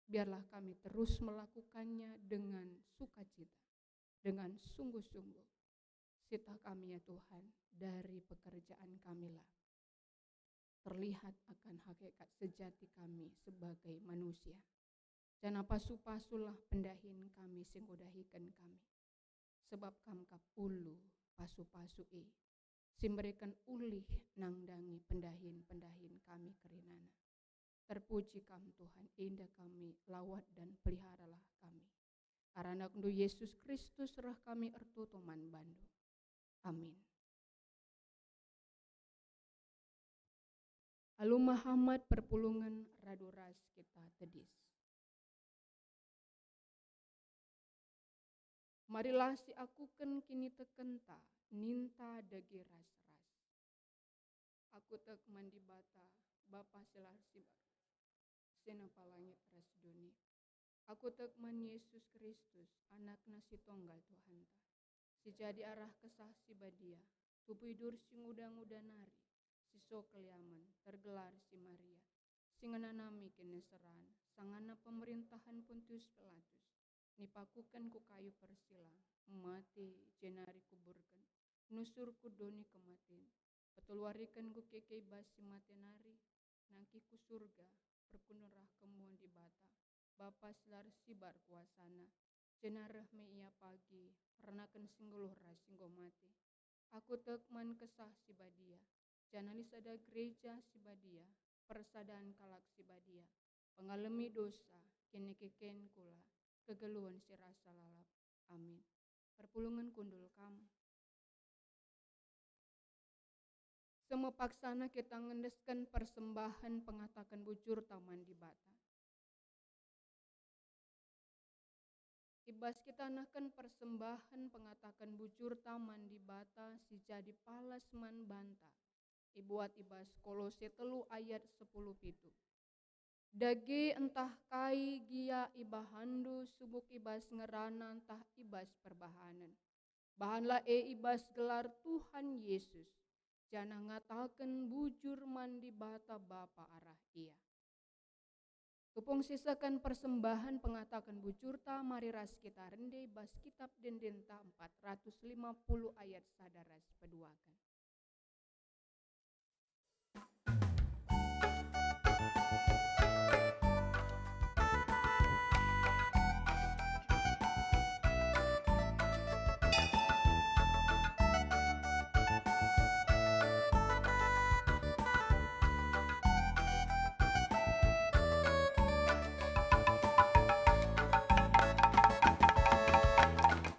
biarlah kami terus melakukannya dengan sukacita, dengan sungguh-sungguh. Sita kami ya Tuhan, dari pekerjaan kamilah terlihat akan hakikat sejati kami sebagai manusia. Dan pasu-pasulah pendahin kami sing udahikan kami. Sebab kamkap ulu pasu-pasu simberikan ulih nangdangi pendahin-pendahin kami kerinana. Terpuji kam Tuhan, indah kami lawat dan peliharalah kami. Karena kundu Yesus Kristus serah kami ertutuman bandu. Amin. Alu Muhammad perpulungan raduras kita tedis. Marilah si akuken kini tekenta, ninta dagi ras-ras. Aku tek mandi bata, Bapa selah sibar, senapa langit ras dunia. Aku tek man Yesus Kristus, anak nasi tonggal Tuhan ta. Si jadi arah kesah si badia, tupuidur si nguda-nguda nari, si so keliaman, tergelar si Maria. Singana nami keneseran, sangana pemerintahan Pontius Pilatus. Nipakukan ku kayu persila, mati jenari kuburkan, nusurku doni kematin, petulwarikan ku kekei basi matenari, nangkiku surga, perkunurah kemuan di bata, Bapa selar sibar kuasana, jenareh me ia pagi, renakan singguluh singgo mati. Aku tekman kesah si badia, janalis ada gereja si badia, persadaan kalak si badia, pengalami dosa, kene keken kula, kegeluhan si rasa lalap. Amin. Perpulungan kundul kam. Semua paksana kita ngendeskan persembahan pengatakan bujur taman di bata. Ibas kita nahkan persembahan pengatakan bujur taman di bata si jadi palas man banta. Ibuat ibas Kolose 3 ayat 10 pitu. Dage entah kai gia ibahandu subuk ibas ngerana entah ibas perbahanan. Bahanlah ibas gelar Tuhan Yesus. Jana ngatakan bujur mandi bata bapa arah ia. Kupung sisakan persembahan pengatakan bujur ta mari ras kita rende bas kitab dendenta 450 ayat sadaras peduakan.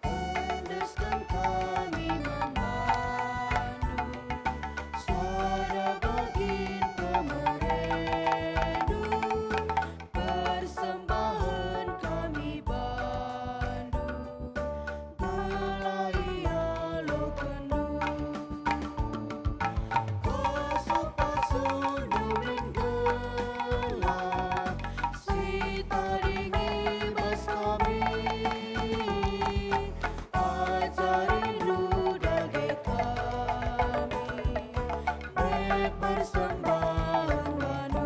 Endeskan kami memandu suara bagin pemerendu, persembahan kami bandu belaya lo kendu, kasuk-kasuk nurin gelap si taringi bas kami. Ajarin dage kami berpersembahan manu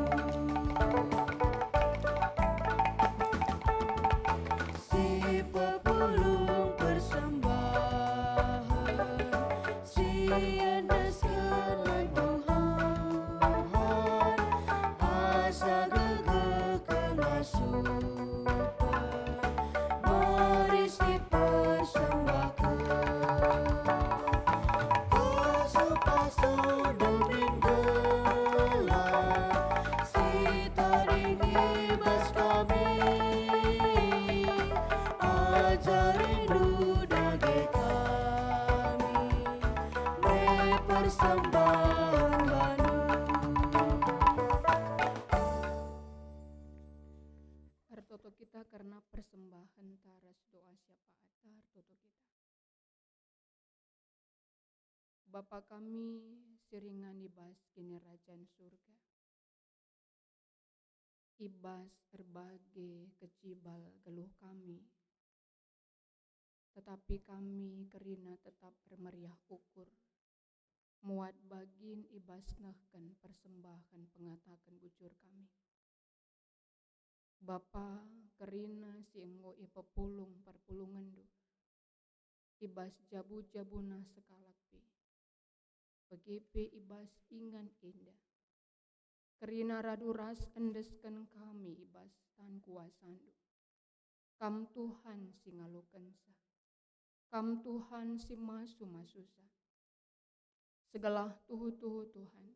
si pepulung persembahan si endeskan Tuhan asa gege kengasupan maris dipersembahkan. Kasuk-kasuk nurin gelap si taringi bas kami. Ajarin dage kami berpersembahan manu. Hartoto kita karena persembahan taras doa syafaat hartoto kita. Bapa kami seringan ibas kini rajaan surga. Ibas berbagai kecibal geluh kami. Tetapi kami kerina tetap bermeriah ukur. Muat bagin ibas nahkan persembahan pengatakan bujur kami. Bapa kerina si enggo ipepulung perpulungan du. Ibas jabu-jabuna sekalakpi. Begipe ibas ingan indah. Kerina raduras endeskan kami ibas tan kuasandu. Kam Tuhan si ngalukensa. Kam Tuhan si masu-masusa. Segala tuhu-tuhu Tuhan.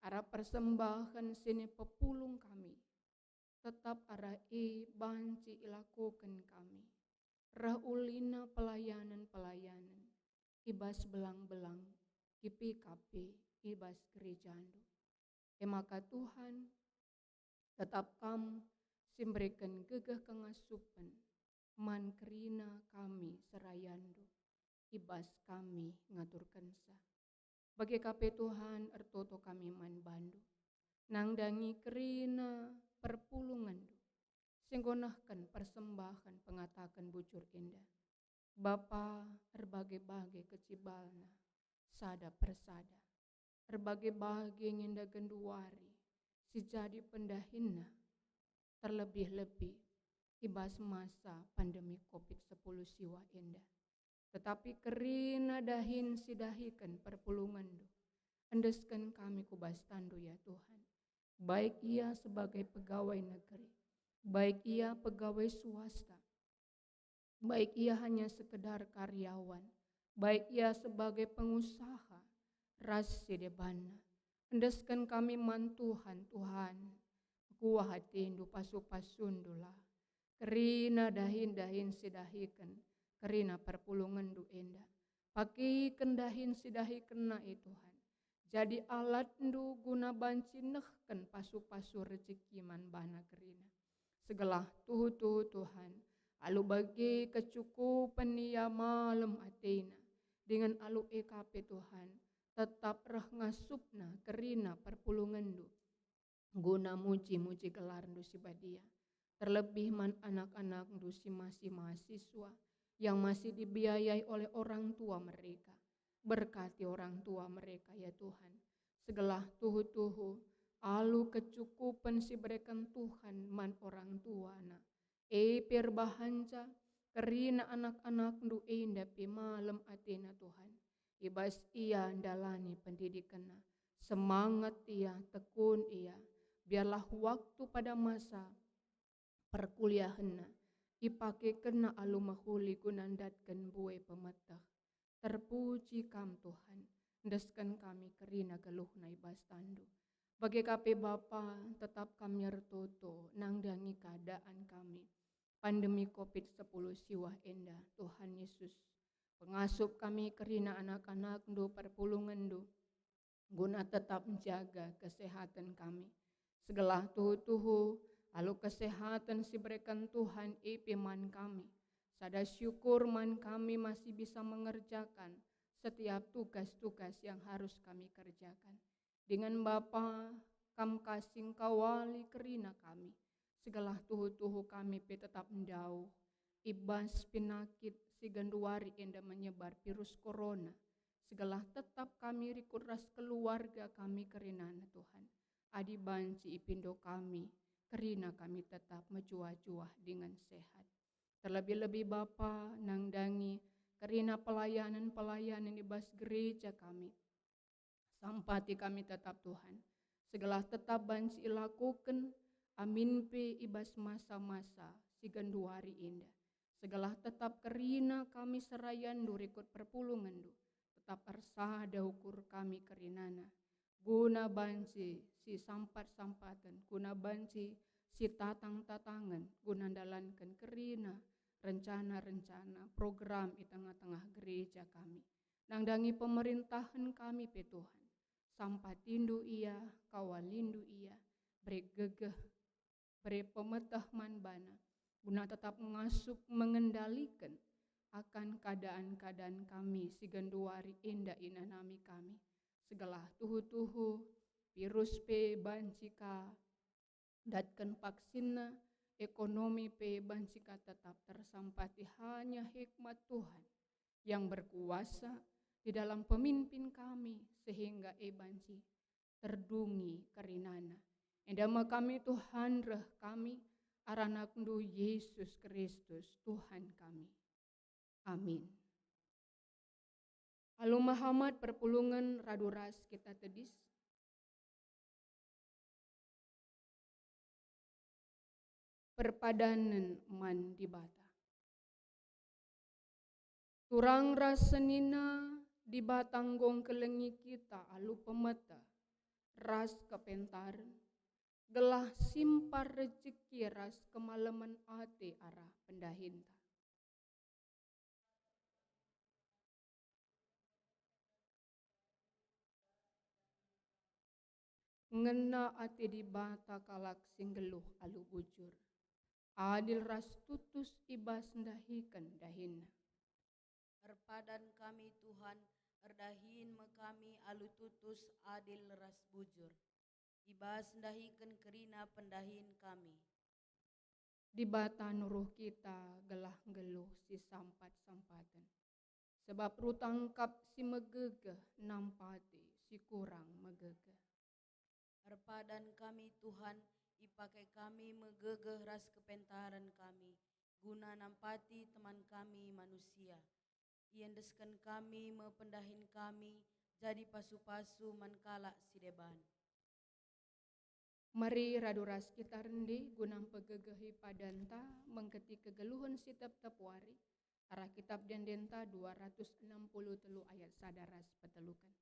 Arah persembahan sini pepulung kami. Tetap arah banci ilakukan kami. Rah ulina pelayanan-pelayanan. Ibas belang-belang. Kipi-kapi. Ibas gerejandu. Maka Tuhan tetap kam simberikan gegah kengasupan. Man kerina kami serayandu. Ibas kami ngaturkansa. Bagi kape Tuhan ertoto kami man bandu. Nangdangi kerina perpulungan du. Singgonahkan persembahan pengatakan bujur indah. Bapa erbagai-bagai kecibalna. Sada persada. Erbagai-bagai nginda genduari. Si jadi pendahinna. Terlebih-lebih. Ibas masa pandemi COVID-10 siwa indah. Tetapi kerina dahin sidahikan perpulungan du. Endeskan kami kubas tandu ya Tuhan. Baik ia sebagai pegawai negeri. Baik ia pegawai swasta. baik ia hanya sekedar karyawan, baik ia sebagai pengusaha, ras sidebana. Endeskan kami man Tuhan, Tuhan, kuah hati indu pasu-pasundulah. Kerina dahin sidahikan, kerina perpulungan du enda. Paki kendahin sidahikan na Tuhan. Jadi alat ndu guna banci nehken pasu-pasu rezeki man bana kerina. Segala tuhu-tuhu Tuhan, alu bagi kecukupan ia malam atina. Dengan alu EKP Tuhan, tetap rah ngasupna kerina perpulungan du. Guna muji-muji gelar ndu si badia. Terlebih man anak-anak ndu si masih mahasiswa yang masih dibiayai oleh orang tua mereka. Berkati orang tua mereka ya Tuhan. Segala tuhu-tuhu, alu kecukupan si berikan Tuhan man orang tua na. Perbahanca kerina anak-anak ndu inda pi malam atina Tuhan. Ibas ia ndalani pendidikan na. Semangat ia, tekun ia. Biarlah waktu pada masa perkuliahan na ipake kena alu mahuli gunandatkan buai pemetah. Terpuji kam Tuhan, ndeskan kami kerina geluh na ibas tandu. Bagi kape Bapa tetap kami nyertoto nangdangi keadaan kami. Pandemi COVID-10 siwah enda Tuhan Yesus. Pengasup kami kerina anak-anak ndu perpulungan ndu. Guna tetap menjaga kesehatan kami. Segala tuhu-tuhu alu kesehatan si berikan Tuhan ipiman kami. Sada syukur man kami masih bisa mengerjakan setiap tugas-tugas yang harus kami kerjakan. Dengan Bapa kam kasing kawali kerina kami. Segala tuhu-tuhu kami tetap menjauh. Ibas penyakit si ganduari enda menyebar virus corona. Segala tetap kami rikuras keluarga kami kerinana Tuhan. Adi banci ipindo kami, kerina kami tetap menjuah-juah dengan sehat. Terlebih-lebih Bapa nangdangi kerina pelayanan-pelayanan di bas gereja kami. Sampati kami tetap Tuhan. Segala tetap banci ilakukan, amin pe ibas masa-masa si ganduari indah. Segala tetap kerina kami serayan du rikut perpulungan du. Tetap arsada ukur kami kerinana. Guna banci si sampat-sampatan, guna banci si tatang-tatangan, guna dalankan kerina, rencana-rencana, program di tengah-tengah gereja kami. Nangdangi pemerintahan kami pe Tuhan. Sampatindu ia, kawalindu ia, beri gegeh, beri pemetah manbana, guna tetap ngasup mengendalikan akan keadaan-keadaan kami si ganduari indah inanami kami. Segala tuhu-tuhu, virus pe bancika, datkan vaksinna, ekonomi pe bancika tetap tersampati hanya hikmat Tuhan yang berkuasa di dalam pemimpin kami sehingga banci terdungi kerinana. Endama kami Tuhan reh kami, aranak ndu Yesus Kristus Tuhan kami. Amin. Alu Muhammad perpulungan raduras kita tedis. Perpadanan man di bata. Turang rasenina di batanggong kelengi kita alu pemeta. Ras kepentaran. Gelah simpar rezeki ras kemalaman ate arah pendahinta. Ngena ate di bata kalak singgeluh alu bujur. Adil ras tutus ibas ndahikan dahinna. Erpadan kami Tuhan, erdahin me kami alu tutus adil ras bujur. Ibas ndahikan kerina pendahin kami. Di bata nuruh kita gelah geluh si sampat-sampatan. Sebab rutangkap si megegeh nampati si kurang megegeh. Erpadan kami Tuhan, ipakai kami megegeh ras kepentaran kami. Guna nampati teman kami manusia. Iendeskan kami mependahin kami, jadi pasu-pasu mankala sideban. Mari raduras kita rendi gunang pegegehi padanta mengketi kegeluhun si tep-tep wari. Arah kitab dendenta 263 ayat sadaras petelukan.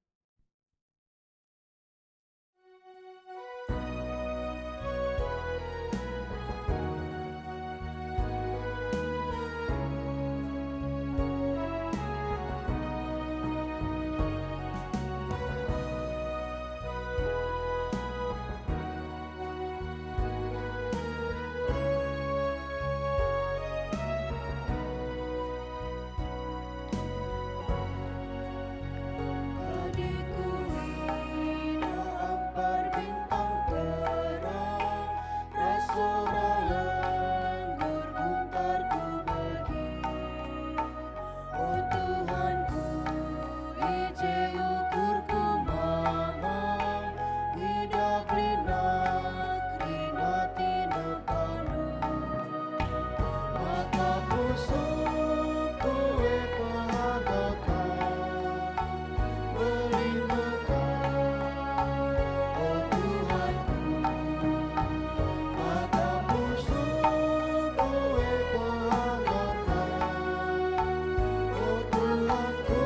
Adikku hina ampar bintang terang, rasora lembur guntar ku bagi. Oh Tuhanku, ije ukurku mamang, hidup linak rinati nepanu. Mata pusuk kowe pelagakan, melimpahkan, oh Tuhanku. Mata pusuk kowe pelagakan, oh Tuhanku,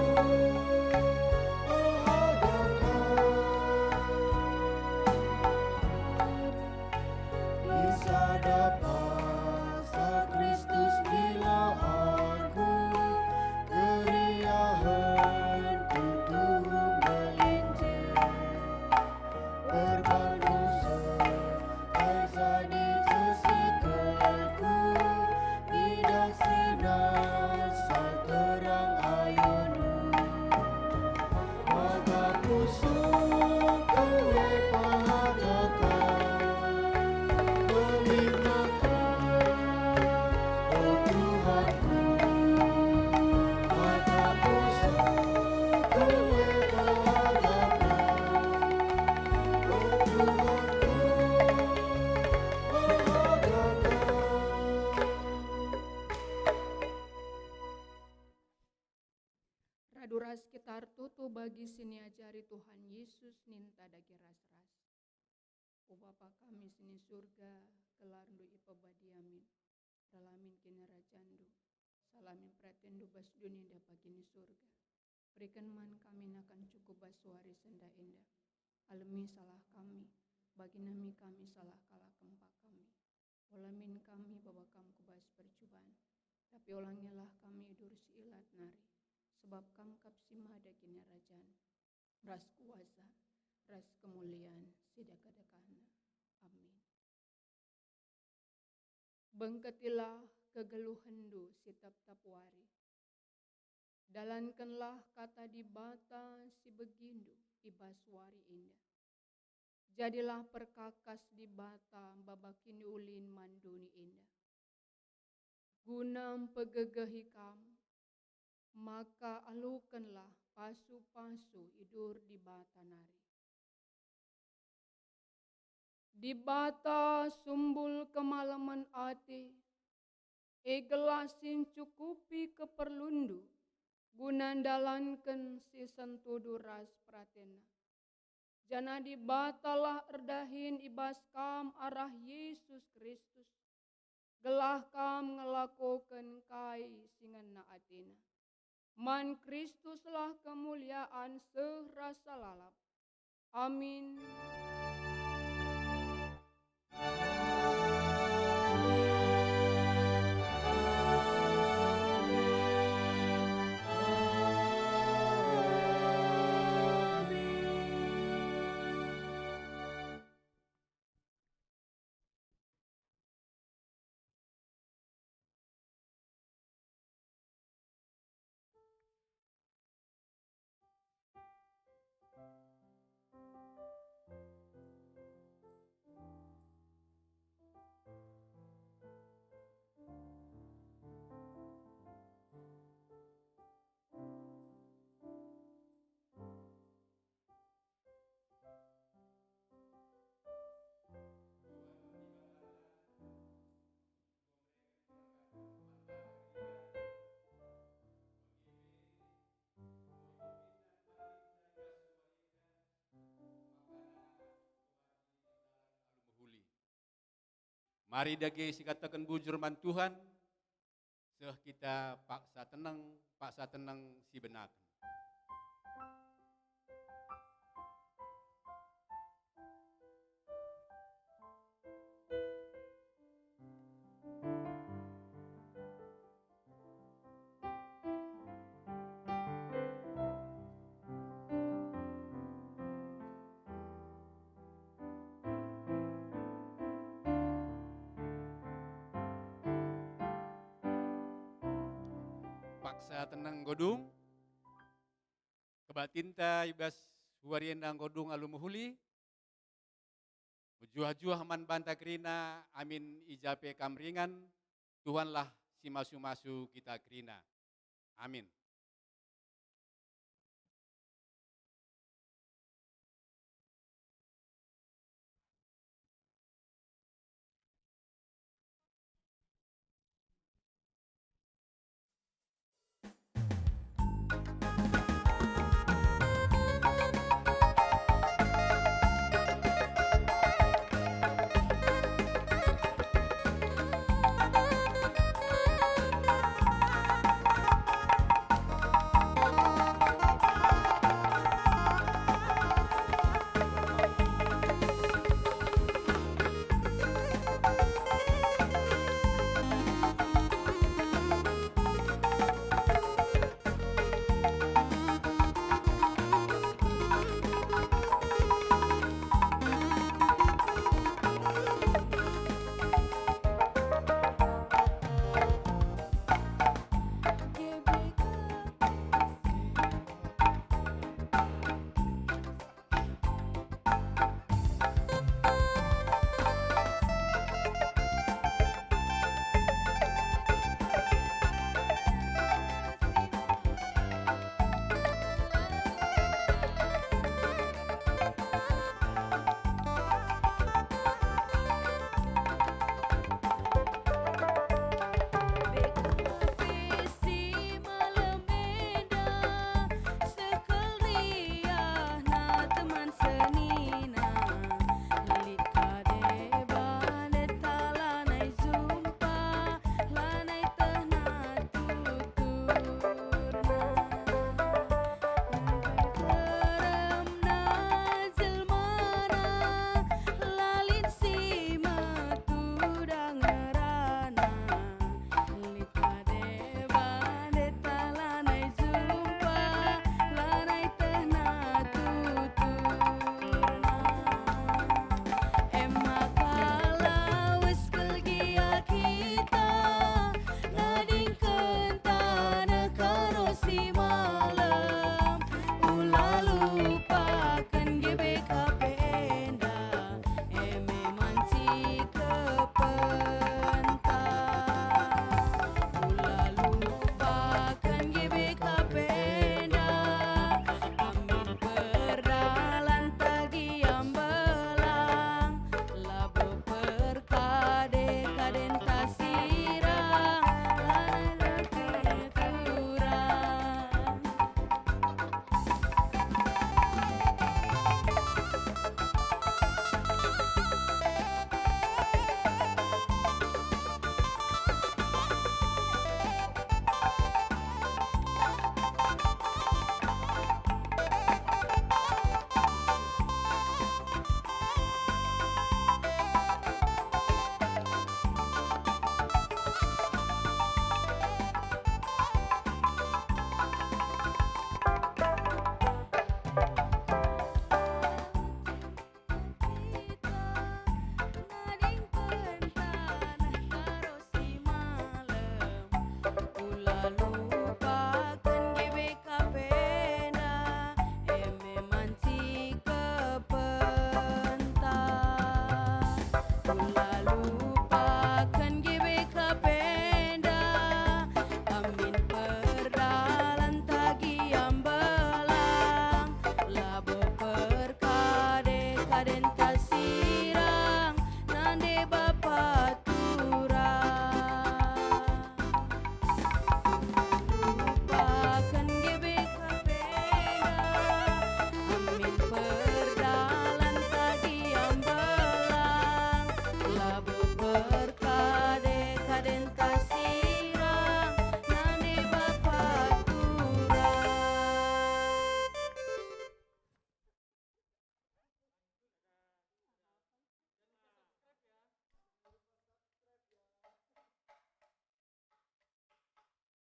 di sadapan sa Kristus bila aku keriahan kutuhung melinjer berbanusur kaisa di sesikelku tidak sinar sal terang ayunu maka pusuk kowe pelagakan melimpahkan, oh Tuhanku. Mata pusuk kowe pelagakan, oh Tuhanku, pelagakan. Raduras kita tutu bagi sini ajari Tuhan Yesus ninta dagi ras-ras. O Bapa kami sini surga, kelardu ipabadiamin, ralamin kini rajandu, salamin pratendu bas dunia dapat kini surga. Berikan man kami nakan cukup basuari senda indah. Alemi salah kami, bagi nami kami salah kalah kempa kami. Olamin kami babakam kubas percobaan, tapi olangilah kami idur si ilat nari. Sebab kam kapsima ada kini rajan, ras kuasa, ras kemuliaan, sidakadakahna. Amin. Bengketilah kegeluhendu si tap-tap wari. Dalankanlah kata di bata si begindu ibas wari indah. Jadilah perkakas di bata babakini ulin manduni indah. Gunam pegegehi kam, maka alukanlah pasu-pasu idur di bata nari. Di bata sumbul kemalaman ati, egelasin cukupi keperlundu, gunandalanken si sentudu ras pratena. Jana di batalah erdahin ibas kam arah Yesus Kristus, gelah kam ngelakoken kai singena atina. Man Kristuslah kemuliaan serasa lalap. Amin. Mari dage si katakan bujur man Tuhan, seh kita paksa tenang si benakan. Paksa tenang godung, kebatinta ibas huariendang godung alu muhuli, juah-juah man banta kerina, amin ijape kamringan, Tuhanlah si masu-masu kita kerina. Amin.